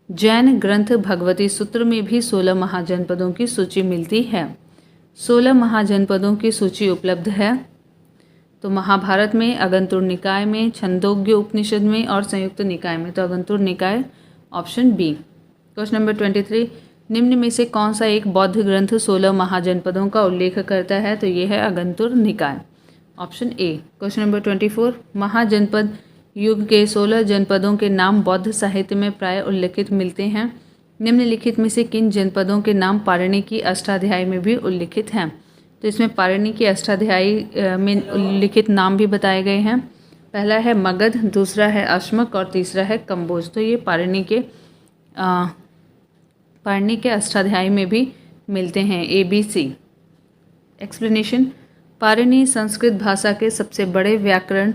Speaker 1: जैन ग्रंथ भगवती सूत्र में भी 16 महाजनपदों की सूची मिलती है। 16 महाजनपदों की सूची उपलब्ध है तो महाभारत में, अगंतुर निकाय में, छंदोग्य उपनिषद में और संयुक्त निकाय में। तो अगंतुर निकाय ऑप्शन बी। क्वेश्चन नंबर 23, निम्न में से कौन सा एक बौद्ध ग्रंथ 16 महाजनपदों का उल्लेख करता है? तो ये है अगंतुर निकाय। Option A. क्वेश्चन नंबर 24, महाजनपद युग के 16 जनपदों के नाम बौद्ध साहित्य में प्राय उल्लिखित मिलते हैं। निम्नलिखित में से किन जनपदों के नाम पाणिनि की अष्टाध्यायी में भी उल्लिखित हैं? तो इसमें पाणिनि की अष्टाध्यायी में उल्लिखित नाम भी बताए गए हैं। पहला है मगध, दूसरा है अश्मक और तीसरा है कंबोज। तो ये पाणिनि के अष्टाध्यायी में भी मिलते हैं, ABC। एक्सप्लेनेशन, पाणिनि संस्कृत भाषा के सबसे बड़े व्याकरण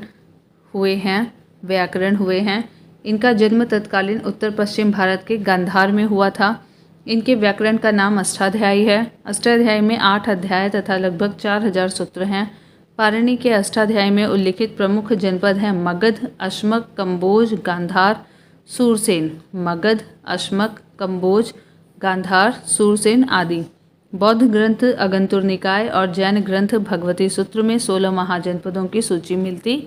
Speaker 1: हुए हैं। इनका जन्म तत्कालीन उत्तर पश्चिम भारत के गांधार में हुआ था। इनके व्याकरण का नाम अष्टाध्यायी है। अष्टाध्यायी में 8 अध्याय तथा लगभग 4000 सूत्र हैं। पाणिनि के अष्टाध्यायी में उल्लिखित प्रमुख जनपद हैं मगध, अश्मक, कंबोज, गांधार, सूरसेन। मगध, अश्मक, कंबोज, गांधार, सूरसेन आदि। बौद्ध ग्रंथ अगंतुर निकाय और जैन ग्रंथ भगवती सूत्र में 16 महाजनपदों की सूची मिलती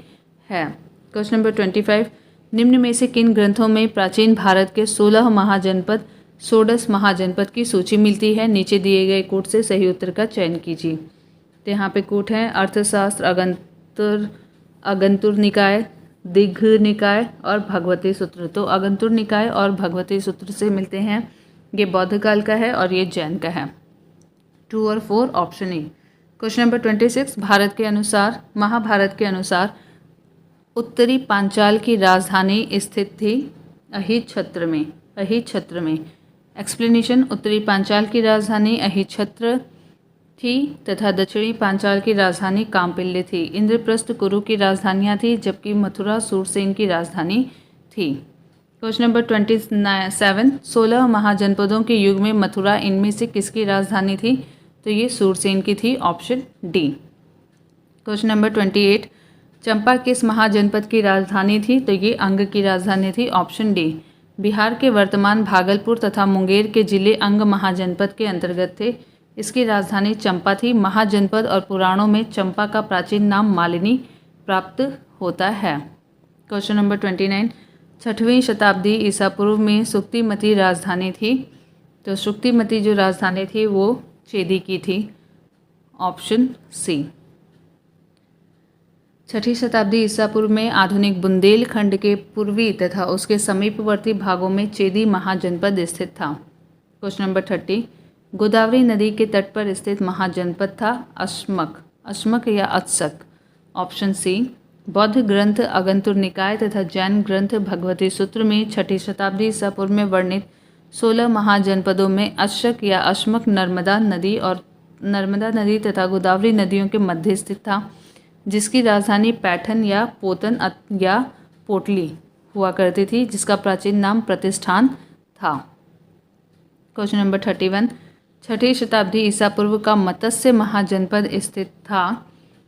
Speaker 1: है। क्वेश्चन नंबर 25, निम्न में से किन ग्रंथों में प्राचीन भारत के 16 महाजनपद, षोडश महाजनपद की सूची मिलती है? नीचे दिए गए कूट से सही उत्तर का चयन कीजिए। तो यहाँ पे कूट है अर्थशास्त्र, अगंतुर निकाय, दिग्घ निकाय और भगवती सूत्र। तो अगंतुर निकाय और भगवती सूत्र से मिलते हैं। ये बौद्ध काल का है और ये जैन का है। 2 और 4 option A. Question number 26, Mahabharata के अनुसार उत्तरी पांचाल की राजधानी स्थित थी अहिच्छत्र में। एक्सप्लेनेशन, उत्तरी पांचाल की राजधानी अहिच्छत्र थी तथा दक्षिणी पांचाल की राजधानी काम्पिल्य थी। इंद्रप्रस्थ कुरु की राजधानियाँ थी, जबकि मथुरा सूरसेन की राजधानी थी। क्वेश्चन नंबर 27, 16 महाजनपदों के युग में मथुरा इनमें से किसकी राजधानी थी? तो ये सूरसेन की थी। Option D. क्वेश्चन नंबर 28, चंपा किस महाजनपद की राजधानी थी? तो ये अंग की राजधानी थी। Option D. बिहार के वर्तमान भागलपुर तथा मुंगेर के जिले अंग महाजनपद के अंतर्गत थे। इसकी राजधानी चंपा थी। महाजनपद और पुराणों में चंपा का प्राचीन नाम मालिनी प्राप्त होता है। क्वेश्चन नंबर 29, 6वीं शताब्दी ईसा पूर्व में सुक्तिमती राजधानी थी। तो सुक्तिमती जो राजधानी थी वो चेदी की थी। Option C. छठी शताब्दी ईसा पूर्व में आधुनिक बुंदेलखंड के पूर्वी तथा उसके समीपवर्ती भागों में चेदी महाजनपद स्थित था। क्वेश्चन नंबर 30, गोदावरी नदी के तट पर स्थित महाजनपद था अश्मक या अत्सक। Option C. बौद्ध ग्रंथ अगंतुर निकाय तथा जैन ग्रंथ भगवती सूत्र में छठी शताब्दी ईसा पूर्व में वर्णित 16 महाजनपदों में अश्मक या अश्मक नर्मदा नदी तथा गोदावरी नदियों के मध्य स्थित था, जिसकी राजधानी पैठन या पोतन या पोटली हुआ करती थी, जिसका प्राचीन नाम प्रतिष्ठान था। क्वेश्चन नंबर 31, छठी शताब्दी ईसा पूर्व का मत्स्य महाजनपद स्थित था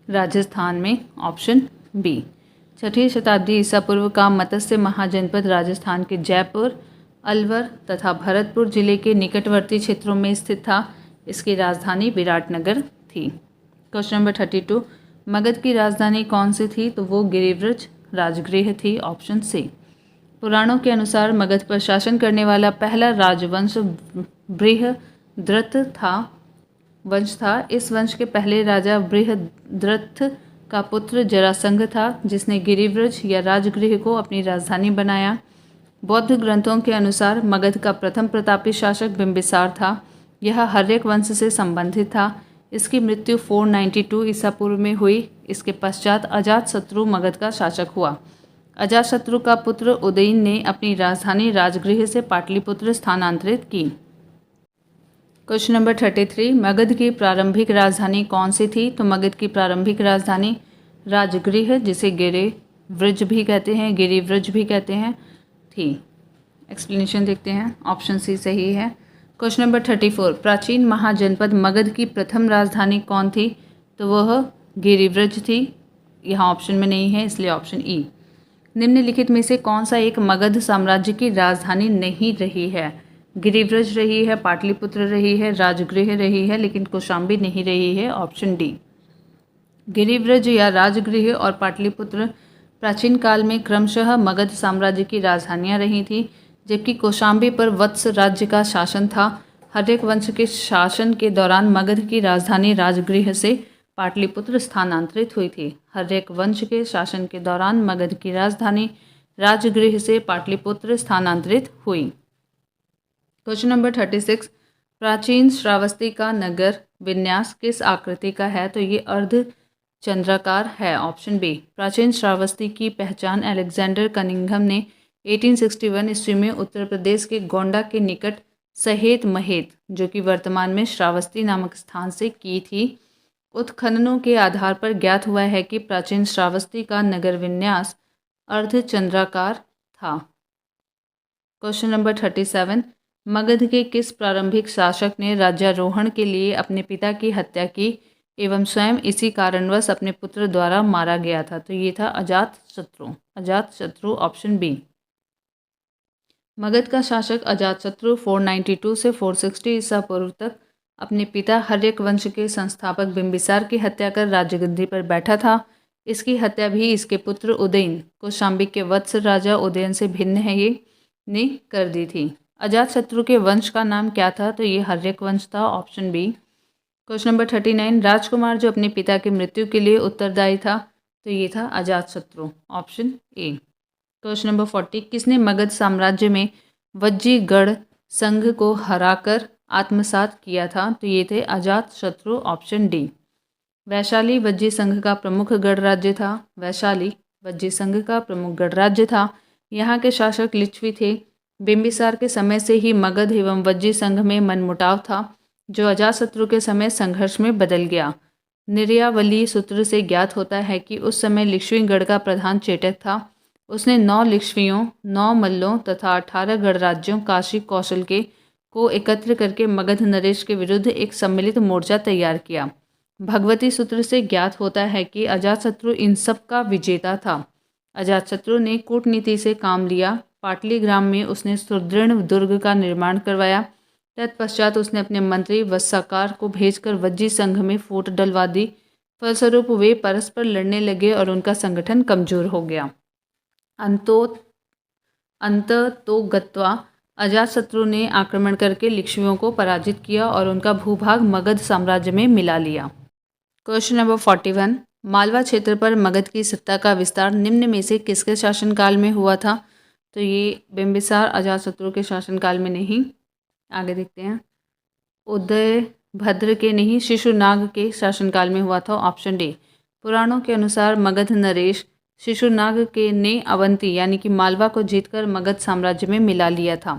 Speaker 1: राजस्थान में। Option B. छठी शताब्दी ईसा पूर्व का मत्स्य महाजनपद राजस्थान के जयपुर, अलवर तथा भरतपुर जिले के निकटवर्ती क्षेत्रों में स्थित था। इसकी राजधानी विराटनगर थी। क्वेश्चन नंबर 32, मगध की राजधानी कौन सी थी? तो वो गिरिव्रज राजगृह थी। Option C. पुराणों के अनुसार मगध पर शासन करने वाला पहला राजवंश बृहद्रथ था। इस वंश के पहले राजा बृहद्रथ का पुत्र जरासंध था, जिसने गिरिव्रज या राजगृह को अपनी राजधानी बनाया। बौद्ध ग्रंथों के अनुसार मगध का प्रथम प्रतापी शासक बिंबिसार था। यह हर्यक वंश से संबंधित था। इसकी मृत्यु 492 ईसा पूर्व में हुई। इसके पश्चात अजातशत्रु मगध का शासक हुआ। अजातशत्रु का पुत्र उदयन ने अपनी राजधानी राजगृह से पाटलिपुत्र स्थानांतरित की। क्वेश्चन नंबर 33, मगध की प्रारंभिक राजधानी कौन सी थी? तो मगध की प्रारंभिक राजधानी राजगृह, जिसे गिरिव्रज भी कहते हैं थी। एक्सप्लेनेशन देखते हैं। ऑप्शन सी सही है। क्वेश्चन नंबर 34, प्राचीन महाजनपद मगध की प्रथम राजधानी कौन थी? तो वह गिरिव्रज थी। यहाँ ऑप्शन में नहीं है, इसलिए ऑप्शन ई। निम्नलिखित में से कौन सा एक मगध साम्राज्य की राजधानी नहीं रही है? गिरिव्रज रही है, पाटलिपुत्र रही है, राजगृह रही है, लेकिन कौशाम्बी नहीं रही है। Option D. गिरिव्रज या राजगृह और पाटलिपुत्र प्राचीन काल में क्रमशः मगध साम्राज्य की राजधानियां रही थी, जबकि कौशाम्बी पर वत्स राज्य का शासन था। हर्यक वंश के शासन के दौरान मगध की राजधानी राजगृह से पाटलिपुत्र स्थानांतरित हुई थी। हर्यक वंश के शासन के दौरान मगध की राजधानी राजगृह से पाटलिपुत्र स्थानांतरित हुई। क्वेश्चन नंबर 36, प्राचीन श्रावस्ती का नगर विन्यास किस आकृति का है? तो ये अर्ध चंद्राकार है। Option B. प्राचीन श्रावस्ती की पहचान अलेक्जेंडर कनिंघम ने 1861 ईस्वी में उत्तर प्रदेश के गोंडा के निकट सहेत महेत, जो कि वर्तमान में श्रावस्ती नामक स्थान से की थी। उत्खननों के आधार पर ज्ञात हुआ है कि प्राचीन श्रावस्ती का नगर विन्यास अर्धचंद्राकार था। क्वेश्चन नंबर 37, मगध के किस प्रारंभिक शासक ने राज्यारोहण के लिए अपने पिता की हत्या की एवं स्वयं इसी कारणवश अपने पुत्र द्वारा मारा गया था? तो ये था अजातशत्रु। Option B. मगध का शासक अजातशत्रु 492 से 460 ईसा पूर्व तक अपने पिता हर्यक वंश के संस्थापक बिंबिसार की हत्या कर राजगद्दी पर बैठा था। इसकी हत्या भी इसके पुत्र उदयन, कौशाम्बी के वत्स राजा उदयन से भिन्न है, ये ने कर दी थी। अजातशत्रु के वंश का नाम क्या था? तो ये हर्यक वंश था। Option B. क्वेश्चन नंबर 39, राजकुमार जो अपने पिता की मृत्यु के लिए उत्तरदायी था? तो ये था Ajatashatru. Option A. Question number 40, किसने मगध साम्राज्य में वज्जीगढ़ संघ को हराकर आत्मसात किया था? तो ये थे अजातशत्रु। Option D. वैशाली वज्जी संघ का प्रमुख गढ़ राज्य था। यहाँ के शासक लिच्छवी थे। बिंबिसार के समय से ही मगध एवं वज्जी संघ में मनमुटाव था, जो अजातशत्रु के समय संघर्ष में बदल गया। निर्यावली सूत्र से ज्ञात होता है कि उस समय लिच्छवीगढ़ का प्रधान चेटक था। उसने 9 लिच्छवियों, 9 मल्लों तथा 18 गणराज्यों काशी कौशल के को एकत्र करके मगध नरेश के विरुद्ध एक सम्मिलित मोर्चा तैयार किया। भगवती सूत्र से ज्ञात होता है कि अजातशत्रु इन सब का विजेता था। अजातशत्रु ने कूटनीति से काम लिया। पाटलीग्राम में उसने सुदृढ़ दुर्ग का निर्माण करवाया। तत्पश्चात उसने अपने मंत्री वत्साकार को भेजकर वज्जी संघ में फूट डलवा दी। फलस्वरूप वे परस्पर लड़ने लगे और उनका संगठन कमजोर हो गया। अंततोगत्वा अजातशत्रु ने आक्रमण करके लिच्छवियों को पराजित किया और उनका भूभाग मगध साम्राज्य में मिला लिया। क्वेश्चन नंबर 41, मालवा क्षेत्र पर मगध की सत्ता का विस्तार निम्न में से किसके शासनकाल में हुआ था? तो ये बिंबिसार अजातशत्रु के शासनकाल में नहीं। आगे देखते हैं। उदयभद्र के नहीं, शिशुनाग के शासनकाल में हुआ था। Option D. पुराणों के अनुसार मगध नरेश शिशुनाग के ने अवंती यानी कि मालवा को जीतकर मगध साम्राज्य में मिला लिया था।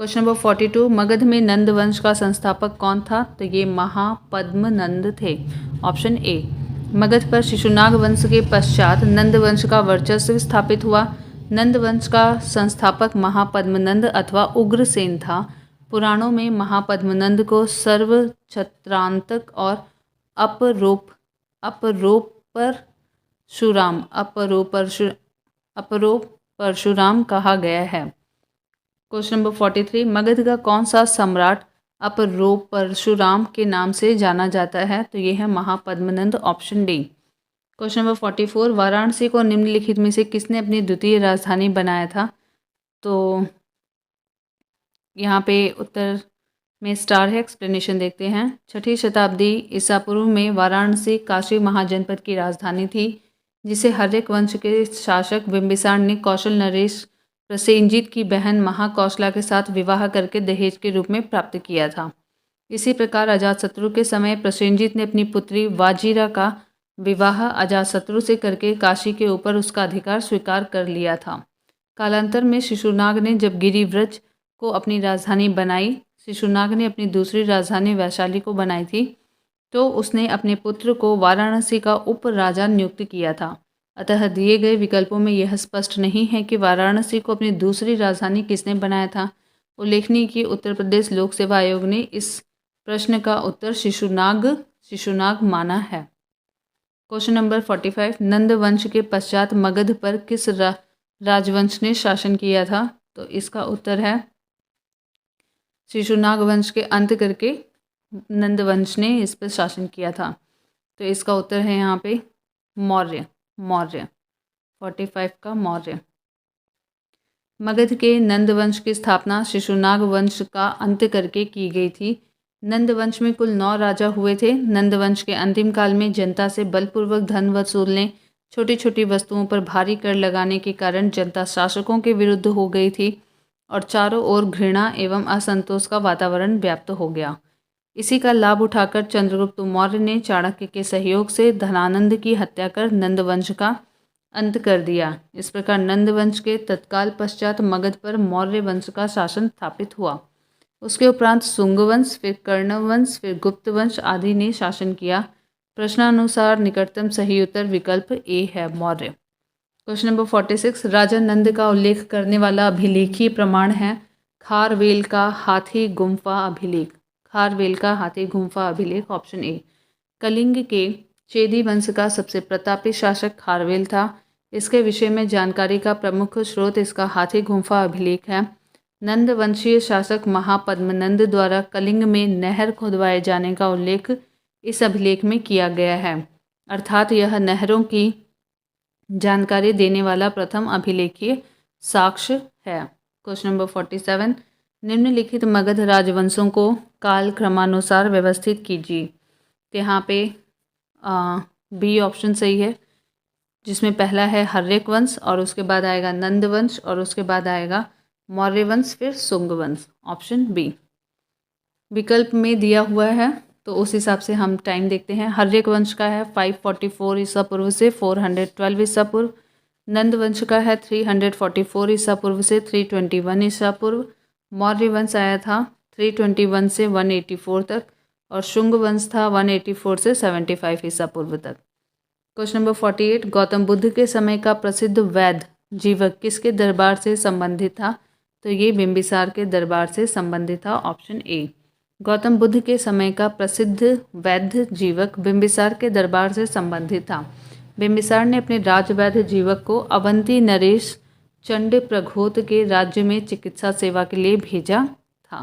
Speaker 1: क्वेश्चन नंबर 42, मगध में नंद वंश का संस्थापक कौन था? तो ये महापद्मनंद थे। Option A. मगध पर शिशुनाग वंश के पश्चात नंद वंश का वर्चस्व स्थापित हुआ। नंद वंश का संस्थापक महापद्मनंद अथवा उग्रसेन था। पुराणों में महापद्मनंद को सर्वछत्रांतक और अपरोपरशुराम कहा गया है। क्वेश्चन नंबर 43, मगध का कौन सा सम्राट अपरोपरशुराम के नाम से जाना जाता है? तो ये है Mahapadmananda. Option D. Question number 44, Varanasi को निम्नलिखित में से किसने अपनी द्वितीय राजधानी बनाया था? तो यहाँ पे उत्तर में स्टार है, एक्सप्लेनेशन देखते हैं। 6ठी शताब्दी ईसा पूर्व में वाराणसी काशी महाजनपद की राजधानी थी, जिसे हर्यक वंश के शासक बिंबिसार ने कौशल नरेश प्रसेनजीत की बहन महाकौशला के साथ विवाह करके दहेज के रूप में प्राप्त किया था। इसी प्रकार अजातशत्रु के समय प्रसेनजीत ने अपनी पुत्री वाजिरा का विवाह अजातशत्रु से करके काशी के ऊपर उसका अधिकार स्वीकार कर लिया था। कालांतर में शिशुनाग ने जब गिरिव्रज को अपनी राजधानी बनाई, शिशुनाग ने अपनी दूसरी राजधानी वैशाली को बनाई थी, तो उसने अपने पुत्र को वाराणसी का उप राजा नियुक्त किया था। अतः दिए गए विकल्पों में यह स्पष्ट नहीं है कि वाराणसी को अपनी दूसरी राजधानी किसने बनाया था। उल्लेखनीय कि उत्तर प्रदेश लोक सेवा आयोग ने इस प्रश्न का उत्तर शिशुनाग माना है। क्वेश्चन नंबर 45, नंद वंश के पश्चात मगध पर किस राजवंश ने शासन किया था? तो इसका उत्तर है शिशुनाग वंश के अंत करके नंद वंश ने इस पर शासन किया था। तो इसका उत्तर है यहाँ पे मौर्य। 45 का मौर्य। मगध के नंद वंश की स्थापना शिशुनाग वंश का अंत करके की गई थी। नंद वंश में कुल 9 राजा हुए थे। नंद वंश के अंतिम काल में जनता से बलपूर्वक धन वसूलने, छोटी छोटी वस्तुओं पर भारी कर लगाने के कारण जनता शासकों के विरुद्ध हो गई थी और चारों ओर घृणा एवं असंतोष का वातावरण व्याप्त हो गया। इसी का लाभ उठाकर चंद्रगुप्त मौर्य ने चाणक्य के सहयोग से धनानंद की हत्या कर नंद वंश का अंत कर दिया। इस प्रकार नंद वंश के तत्काल पश्चात मगध पर मौर्य वंश का शासन स्थापित हुआ। उसके उपरांत शुंग वंश, फिर कर्ण वंश, फिर गुप्त वंश आदि ने शासन किया। प्रश्नानुसार निकटतम सही उत्तर विकल्प ए है, मौर्य। क्वेश्चन नंबर 46, राजा नंद का उल्लेख करने वाला अभिलेखीय प्रमाण है खारवेल का हाथी गुम्फा अभिलेख। खारवेल का हाथी गुम्फा अभिलेख। Option A. कलिंग के चेदी वंश का सबसे प्रतापी शासक खारवेल था। इसके विषय में जानकारी का प्रमुख स्रोत इसका हाथी गुम्फा अभिलेख है। नंद वंशीय शासक महापद्मनंद द्वारा कलिंग में नहर खुदवाए जाने का उल्लेख इस अभिलेख में किया गया है, अर्थात यह नहरों की जानकारी देने वाला प्रथम अभिलेखीय साक्ष्य है। क्वेश्चन नंबर 47, निम्नलिखित मगध राजवंशों को काल क्रमानुसार व्यवस्थित कीजिए। तो यहाँ पे बी ऑप्शन सही है, जिसमें पहला है हर्यक वंश और उसके बाद आएगा नंद वंश और उसके बाद आएगा मौर्य वंश, फिर शुंग वंश। ऑप्शन बी विकल्प में दिया हुआ है, तो उस हिसाब से हम टाइम देखते हैं। हर्यक वंश का है 544 ईसा पूर्व से 412 ईसा पूर्व। नंद वंश का है 344 ईसा पूर्व से 321 ईसा पूर्व। मौर्य वंश आया था 321 से 184 तक और शुंग वंश था 184 से 75 ईसा पूर्व तक। क्वेश्चन नंबर 48, गौतम बुद्ध के समय का प्रसिद्ध वैद्य जीवक किसके दरबार से संबंधित था? तो ये बिंबिसार के दरबार से संबंधित था। Option A. गौतम बुद्ध के समय का प्रसिद्ध वैद्य जीवक बिंबिसार के दरबार से संबंधित था। बिंबिसार ने अपने राजवैद्य जीवक को अवंती नरेश चंड प्रघोत के राज्य में चिकित्सा सेवा के लिए भेजा था।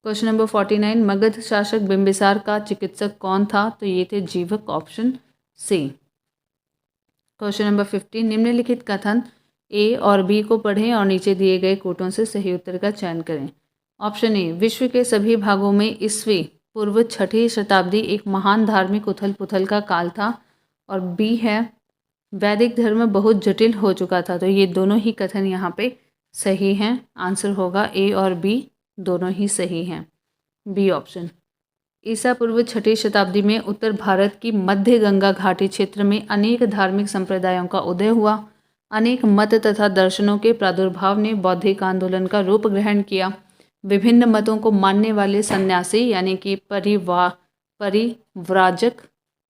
Speaker 1: क्वेश्चन नंबर 49, मगध शासक बिंबिसार का चिकित्सक कौन था? तो ये थे जीवक। Option C. क्वेश्चन नंबर 50, निम्नलिखित कथन ए और बी को पढ़ें और नीचे दिए गए कोटों से सही उत्तर का चयन करें। ऑप्शन ए, विश्व के सभी भागों में ईस्वी पूर्व 6ठी शताब्दी एक महान धार्मिक उथल पुथल का काल था और बी है वैदिक धर्म बहुत जटिल हो चुका था। तो ये दोनों ही कथन यहाँ पे सही हैं। आंसर होगा ए और बी दोनों ही सही हैं। B option. ईसा पूर्व 6वीं शताब्दी में उत्तर भारत की मध्य गंगा घाटी क्षेत्र में अनेक धार्मिक संप्रदायों का उदय हुआ। अनेक मत तथा दर्शनों के प्रादुर्भाव ने बौद्धिक आंदोलन का रूप ग्रहण किया। विभिन्न मतों को मानने वाले सन्यासी यानी कि परिव्राजक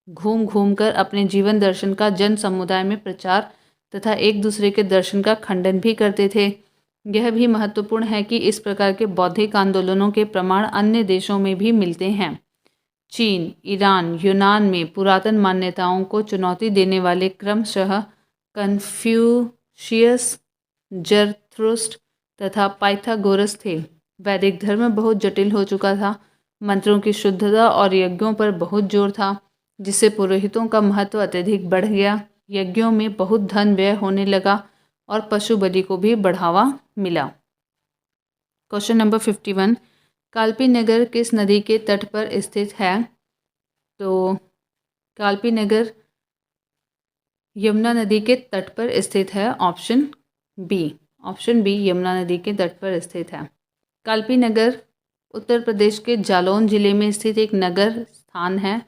Speaker 1: घूम घूम कर अपने जीवन दर्शन का जन समुदाय में प्रचार तथा एक दूसरे के दर्शन का खंडन भी करते थे। यह भी महत्वपूर्ण है कि इस प्रकार के बौद्धिक आंदोलनों के प्रमाण अन्य देशों में भी मिलते हैं। चीन, ईरान, यूनान में पुरातन मान्यताओं को चुनौती देने वाले क्रमशः कन्फ्यूशियस, जरथुस्त्र तथा पाइथागोरस थे। वैदिक धर्म बहुत जटिल हो चुका था। मंत्रों की शुद्धता और यज्ञों पर बहुत जोर था, जिससे पुरोहितों का महत्व अत्यधिक बढ़ गया। यज्ञों में बहुत धन व्यय होने लगा और पशु बलि को भी बढ़ावा मिला। क्वेश्चन नंबर 51, काल्पी नगर किस नदी के तट पर स्थित है? तो काल्पी नगर यमुना नदी के तट पर स्थित है। ऑप्शन बी यमुना नदी के तट पर स्थित है। काल्पी नगर उत्तर प्रदेश के जालौन जिले में स्थित एक नगर स्थान है।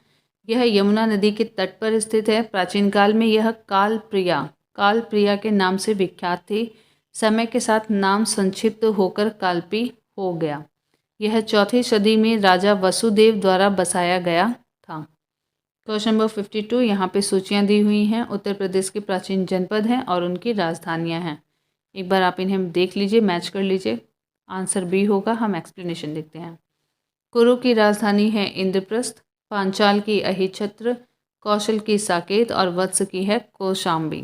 Speaker 1: यह यमुना नदी के तट पर स्थित है। प्राचीन काल में यह कालप्रिया के नाम से विख्यात थी। समय के साथ नाम संक्षिप्त होकर काल्पी हो गया। यह 4वीं सदी में राजा वसुदेव द्वारा बसाया गया था। क्वेश्चन नंबर 52, यहाँ पे सूचियाँ दी हुई हैं। उत्तर प्रदेश के प्राचीन जनपद हैं और उनकी राजधानियाँ हैं। एक बार आप इन्हें देख लीजिए, मैच कर लीजिए। आंसर बी होगा। हम एक्सप्लेनेशन देखते हैं। कुरु की राजधानी है इंद्रप्रस्थ, पांचाल की अहिछत्र, कौशल की साकेत और वत्स की है कौशाम्बी।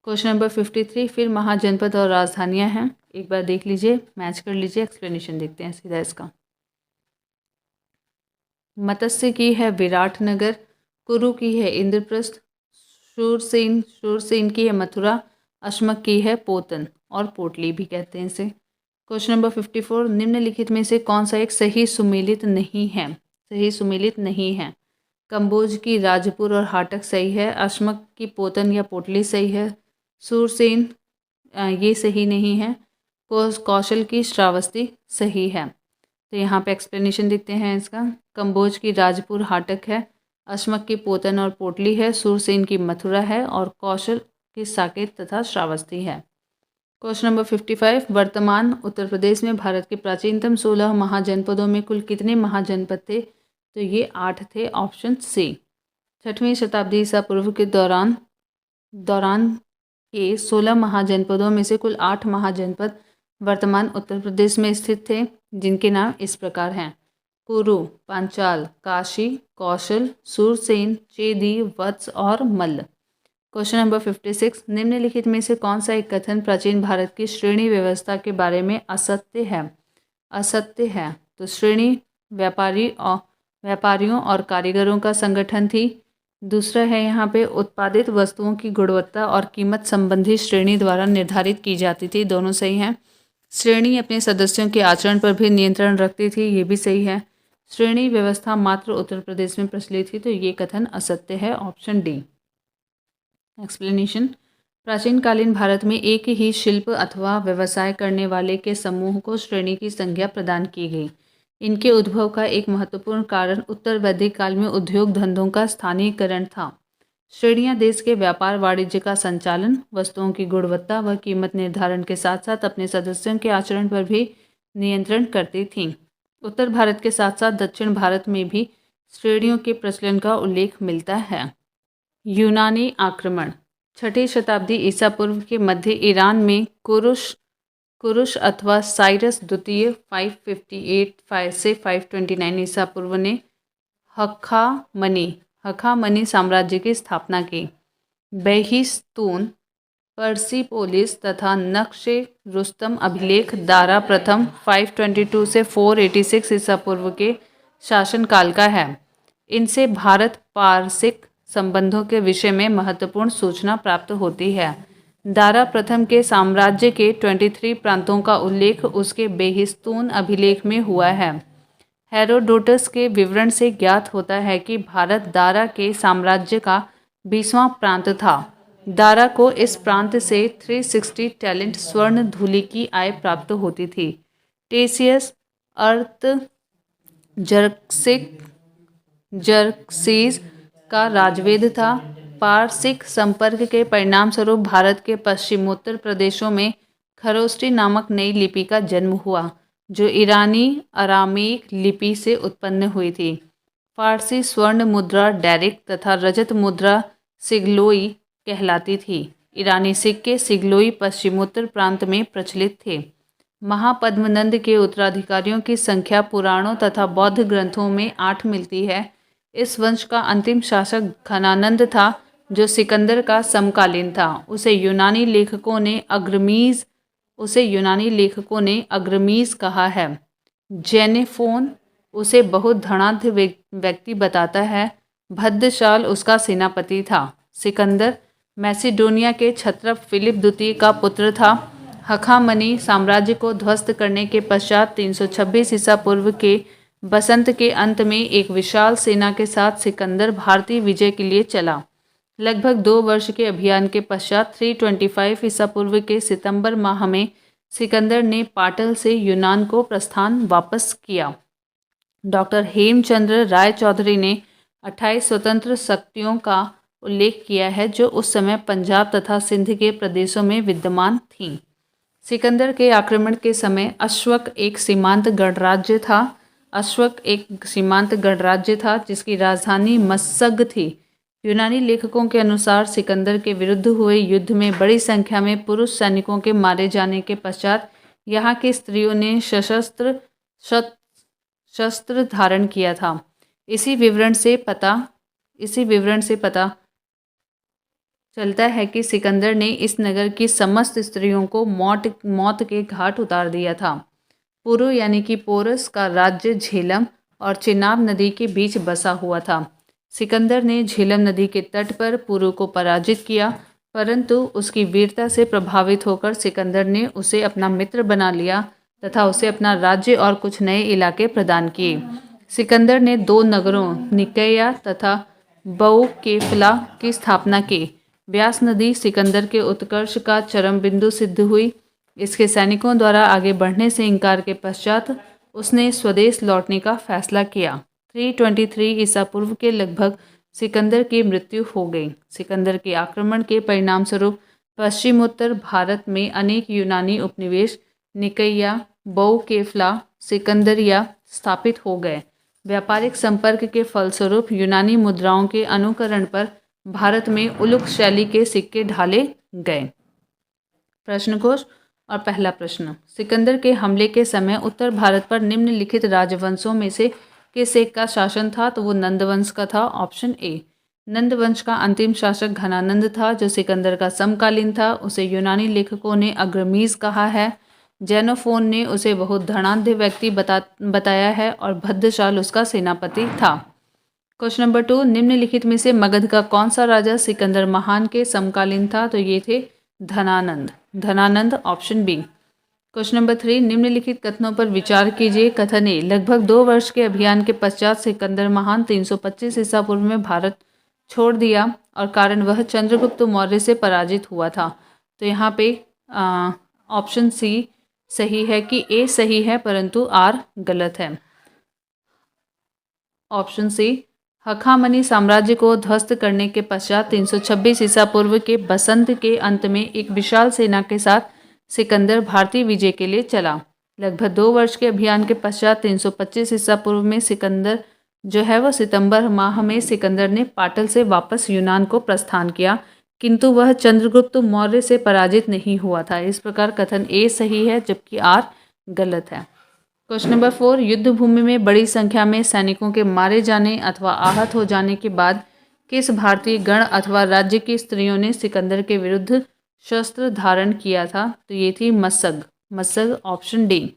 Speaker 1: क्वेश्चन नंबर 53, फिर महाजनपद और राजधानियां हैं। एक बार देख लीजिए, मैच कर लीजिए, एक्सप्लेनेशन देखते हैं सीधा इसका। मत्स्य की है विराटनगर, कुरु की है इंद्रप्रस्थ, शूरसेन की है मथुरा, अश्मक की है पोतन और पोटली भी कहते हैं इसे। क्वेश्चन नंबर 54, निम्नलिखित में से कौन सा एक सही सुमेलित नहीं है? कंबोज की राजपुर और हाटक सही है। अश्मक की पोतन या पोटली सही है। सूरसेन ये सही नहीं है। कौशल की श्रावस्ती सही है। तो यहाँ पे एक्सप्लेनेशन देखते हैं इसका। कंबोज की राजपुर हाटक है, अश्मक की पोतन और पोटली है, सूरसेन की मथुरा है और कौशल की साकेत तथा श्रावस्ती है। क्वेश्चन नंबर 55, वर्तमान उत्तर प्रदेश में भारत के प्राचीनतम 16 महाजनपदों में कुल कितने महाजनपद थे? तो ये 8 थे। Option C. 6वीं शताब्दी ईसा पूर्व के दौरान के 16 महाजनपदों में से कुल 8 महाजनपद वर्तमान उत्तर प्रदेश में स्थित थे, जिनके नाम इस प्रकार हैं: कुरु, पांचाल, काशी, कौशल, सूरसेन, चेदी, वत्स और मल्ल। क्वेश्चन नंबर 56, निम्नलिखित में से कौन सा एक कथन प्राचीन भारत की श्रेणी व्यवस्था के बारे में असत्य है? तो श्रेणी व्यापारियों और कारीगरों का संगठन थी। दूसरा है यहाँ पे उत्पादित वस्तुओं की गुणवत्ता और कीमत संबंधी श्रेणी द्वारा निर्धारित की जाती थी। दोनों सही हैं। श्रेणी अपने सदस्यों के आचरण पर भी नियंत्रण रखती थी। ये भी सही है। श्रेणी व्यवस्था मात्र उत्तर प्रदेश में प्रचलित थी। तो ये कथन असत्य है। Option D. एक्सप्लेनेशन, प्राचीन कालीन भारत में एक ही शिल्प अथवा व्यवसाय करने वाले के समूह को श्रेणी की संज्ञा प्रदान की गई। इनके उद्भव का एक महत्वपूर्ण कारण उत्तर वैदिक काल में उद्योग धंधों का स्थानीयकरण था। श्रेणियां देश के व्यापार वाणिज्य का संचालन, वस्तुओं की गुणवत्ता व कीमत निर्धारण के साथ साथ अपने सदस्यों के आचरण पर भी नियंत्रण करती थीं। उत्तर भारत के साथ साथ दक्षिण भारत में भी श्रेणियों के प्रचलन का उल्लेख मिलता है। यूनानी आक्रमण। 6वीं शताब्दी ईसा पूर्व के मध्य ईरान में कुरुश अथवा साइरस द्वितीय 558 से 529 ईसा पूर्व ने हखामनी साम्राज्य की स्थापना की। बेहिस्तून, पर्सिपोलिस तथा नक्शे रुस्तम अभिलेख दारा प्रथम 522 से 486 ईसा पूर्व के शासनकाल का है। इनसे भारत पारसिक संबंधों के विषय में महत्वपूर्ण सूचना प्राप्त होती है। दारा प्रथम के साम्राज्य के 23 प्रांतों का उल्लेख उसके बेहिस्तून अभिलेख में हुआ है। हेरोडोटस के विवरण से ज्ञात होता है कि भारत दारा के साम्राज्य का 20वां प्रांत था। दारा को इस प्रांत से 360 टैलेंट स्वर्ण धूलि की आय प्राप्त होती थी। टेसियस अर्थ जर्कसीज का राजवेद था। पारसिक संपर्क के परिणामस्वरूप भारत के पश्चिमोत्तर प्रदेशों में खरोष्ठी नामक नई लिपि का जन्म हुआ, जो ईरानी अरामीक लिपि से उत्पन्न हुई थी। फारसी स्वर्ण मुद्रा डेरिक तथा रजत मुद्रा सिग्लोई कहलाती थी। ईरानी सिक्के सिग्लोई पश्चिमोत्तर प्रांत में प्रचलित थे। महापद्मनंद के उत्तराधिकारियों की संख्या पुराणों तथा बौद्ध ग्रंथों में 8 मिलती है। इस वंश का अंतिम शासक घनानंद था, जो सिकंदर का समकालीन था। उसे यूनानी लेखकों ने अग्रमीज कहा है। जेनेफोन उसे बहुत धनाढ्य व्यक्ति बताता है। भद्रशाल उसका सेनापति था। सिकंदर मैसिडोनिया के क्षत्रप फिलिप द्वितीय का पुत्र था। हखामनी साम्राज्य को ध्वस्त करने के पश्चात 326 ईसा पूर्व के बसंत के अंत में एक विशाल सेना के साथ सिकंदर भारतीय विजय के लिए चला। लगभग 2 वर्ष के अभियान के पश्चात 325 ईसा पूर्व के सितंबर माह में सिकंदर ने पाटल से यूनान को प्रस्थान वापस किया। डॉक्टर हेमचंद्र राय चौधरी ने 28 स्वतंत्र शक्तियों का उल्लेख किया है, जो उस समय पंजाब तथा सिंध के प्रदेशों में विद्यमान थीं। सिकंदर के आक्रमण के समय अश्वक एक सीमांत गणराज्य था जिसकी राजधानी मस्सग थी। यूनानी लेखकों के अनुसार सिकंदर के विरुद्ध हुए युद्ध में बड़ी संख्या में पुरुष सैनिकों के मारे जाने के पश्चात यहाँ की स्त्रियों ने शस्त्र धारण किया था। इसी विवरण से पता चलता है कि सिकंदर ने इस नगर की समस्त स्त्रियों को मौत के घाट उतार दिया था। पुरु यानी कि पोरस का राज्य झेलम और चिनाब नदी के बीच बसा हुआ था। सिकंदर ने झेलम नदी के तट पर पुरु को पराजित किया, परंतु उसकी वीरता से प्रभावित होकर सिकंदर ने उसे अपना मित्र बना लिया तथा उसे अपना राज्य और कुछ नए इलाके प्रदान किए। सिकंदर ने 2 नगरों निकैया तथा बऊ-केफला की स्थापना की। ब्यास नदी सिकंदर के उत्कर्ष का चरम बिंदु सिद्ध हुई। इसके सैनिकों द्वारा आगे बढ़ने से इनकार के पश्चात उसने स्वदेश लौटने का फैसला किया। 323 ईसा पूर्व के लगभग सिकंदर की मृत्यु हो गई। सिकंदर के आक्रमण के परिणामस्वरूप पश्चिमोत्तर भारत में अनेक यूनानी उपनिवेश निकैया, बऊ-केफला, सिकंदरिया स्थापित हो गए। व्यापारिक संपर्क के फलस्वरूप यूनानी मुद्राओं के अनुकरण पर भारत में उलुक शैली के सिक्के ढाले गए। प्रश्नकोश और पहला प्रश्न, सिकंदर के हमले के समय उत्तर भारत पर निम्नलिखित राजवंशों में से किस एक का शासन था? तो वो नंद वंश का था। Option A. नंद वंश का अंतिम शासक घनानंद था, जो सिकंदर का समकालीन था। उसे यूनानी लेखकों ने अग्रमीज कहा है। जेनोफोन ने उसे बहुत धनाढ्य व्यक्ति बताया है और भद्रशाल उसका सेनापति था। क्वेश्चन नंबर 2, निम्नलिखित में से मगध का कौन सा राजा सिकंदर महान के समकालीन था? तो ये थे Dhanananda. Option B. Question number 3, निम्नलिखित कथनों पर विचार कीजिए। कथन ए, लगभग 2 वर्ष के अभियान के पश्चात सिकंदर महान 325 ईसा पूर्व में भारत छोड़ दिया और कारण वह चंद्रगुप्त मौर्य से पराजित हुआ था। तो यहाँ पे ऑप्शन सी सही है कि ए सही है परंतु आर गलत है। ऑप्शन सी, हखामनी साम्राज्य को ध्वस्त करने के पश्चात 326 ईसा पूर्व के बसंत के अंत में एक विशाल सेना के साथ सिकंदर भारतीय विजय के लिए चला। लगभग 2 वर्ष के अभियान के पश्चात 325 ईसा पूर्व में सिकंदर जो है वह सितंबर माह में सिकंदर ने पाटल से वापस यूनान को प्रस्थान किया, किंतु वह चंद्रगुप्त मौर्य से पराजित नहीं हुआ था। इस प्रकार कथन ए सही है जबकि आर गलत है। क्वेश्चन नंबर 4, युद्ध भूमि में बड़ी संख्या में सैनिकों के मारे जाने अथवा आहत हो जाने के बाद किस भारतीय गण अथवा राज्य की स्त्रियों ने सिकंदर के विरुद्ध शस्त्र धारण किया था? तो ये थी मस्सग। Option D.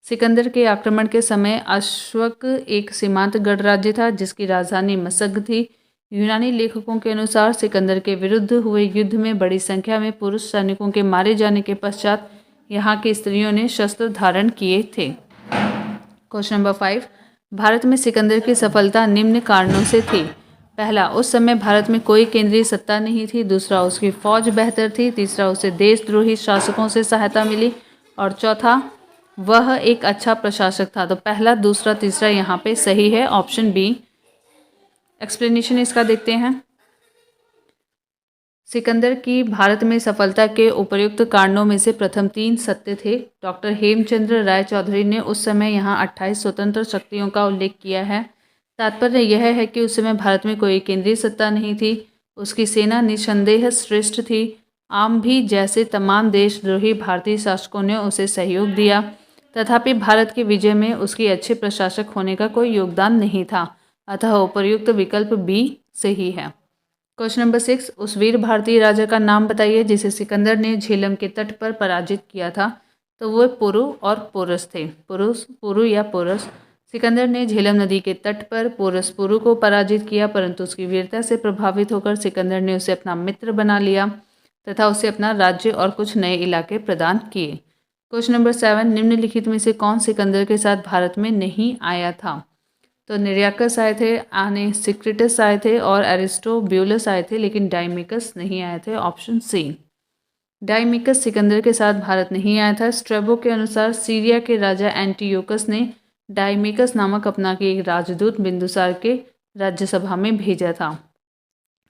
Speaker 1: सिकंदर के आक्रमण के समय अश्वक एक सीमांत गणराज्य था जिसकी राजधानी मस्सग थी। यूनानी लेखकों के अनुसार सिकंदर के विरुद्ध हुए युद्ध में बड़ी संख्या में पुरुष सैनिकों के मारे जाने के पश्चात यहाँ की स्त्रियों ने शस्त्र धारण किए थे। क्वेश्चन नंबर 5, भारत में सिकंदर की सफलता निम्न कारणों से थी। पहला, उस समय भारत में कोई केंद्रीय सत्ता नहीं थी। दूसरा, उसकी फौज बेहतर थी। तीसरा, उसे देशद्रोही शासकों से सहायता मिली। और चौथा, वह एक अच्छा प्रशासक था। तो पहला, दूसरा, तीसरा यहाँ पे सही है, ऑप्शन बी। एक्सप्लेनेशन इसका देखते हैं। सिकंदर की भारत में सफलता के उपयुक्त कारणों में से प्रथम 3 सत्य थे। डॉक्टर हेमचंद्र राय चौधरी ने उस समय यहाँ 28 स्वतंत्र शक्तियों का उल्लेख किया है। तात्पर्य यह है कि उस समय भारत में कोई केंद्रीय सत्ता नहीं थी। उसकी सेना निसंदेह श्रेष्ठ थी। आम भी जैसे तमाम देशद्रोही भारतीय शासकों ने उसे सहयोग दिया। तथापि भारत के विजय में उसकी अच्छे प्रशासक होने का कोई योगदान नहीं था। अतः उपर्युक्त विकल्प बी सही है। क्वेश्चन नंबर 6, उस वीर भारतीय राजा का नाम बताइए जिसे सिकंदर ने झेलम के तट पर पराजित किया था। तो वो पुरु और पोरस थे। पुरु या पोरस। सिकंदर ने झेलम नदी के तट पर पोरस पुरु को पराजित किया, परंतु उसकी वीरता से प्रभावित होकर सिकंदर ने उसे अपना मित्र बना लिया तथा उसे अपना राज्य और कुछ नए इलाके प्रदान किए। क्वेश्चन नंबर 7, निम्नलिखित में से कौन सिकंदर के साथ भारत में नहीं आया था। तो निरयाकस आए थे, सिक्रिटस आए थे और एरिस्टोब्यूलस आए थे, लेकिन डाइमिकस नहीं आए थे, ऑप्शन सी। डाइमिकस सिकंदर के साथ भारत नहीं आया था। स्ट्रेबो के अनुसार सीरिया के राजा एंटियोकस ने डाइमिकस नामक अपना के एक राजदूत बिंदुसार के राज्यसभा में भेजा था।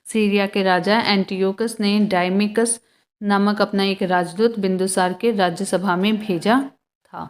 Speaker 1: सीरिया के राजा एंटियोकस ने डाइमिकस नामक अपना एक राजदूत बिंदुसार के राज्यसभा में भेजा था।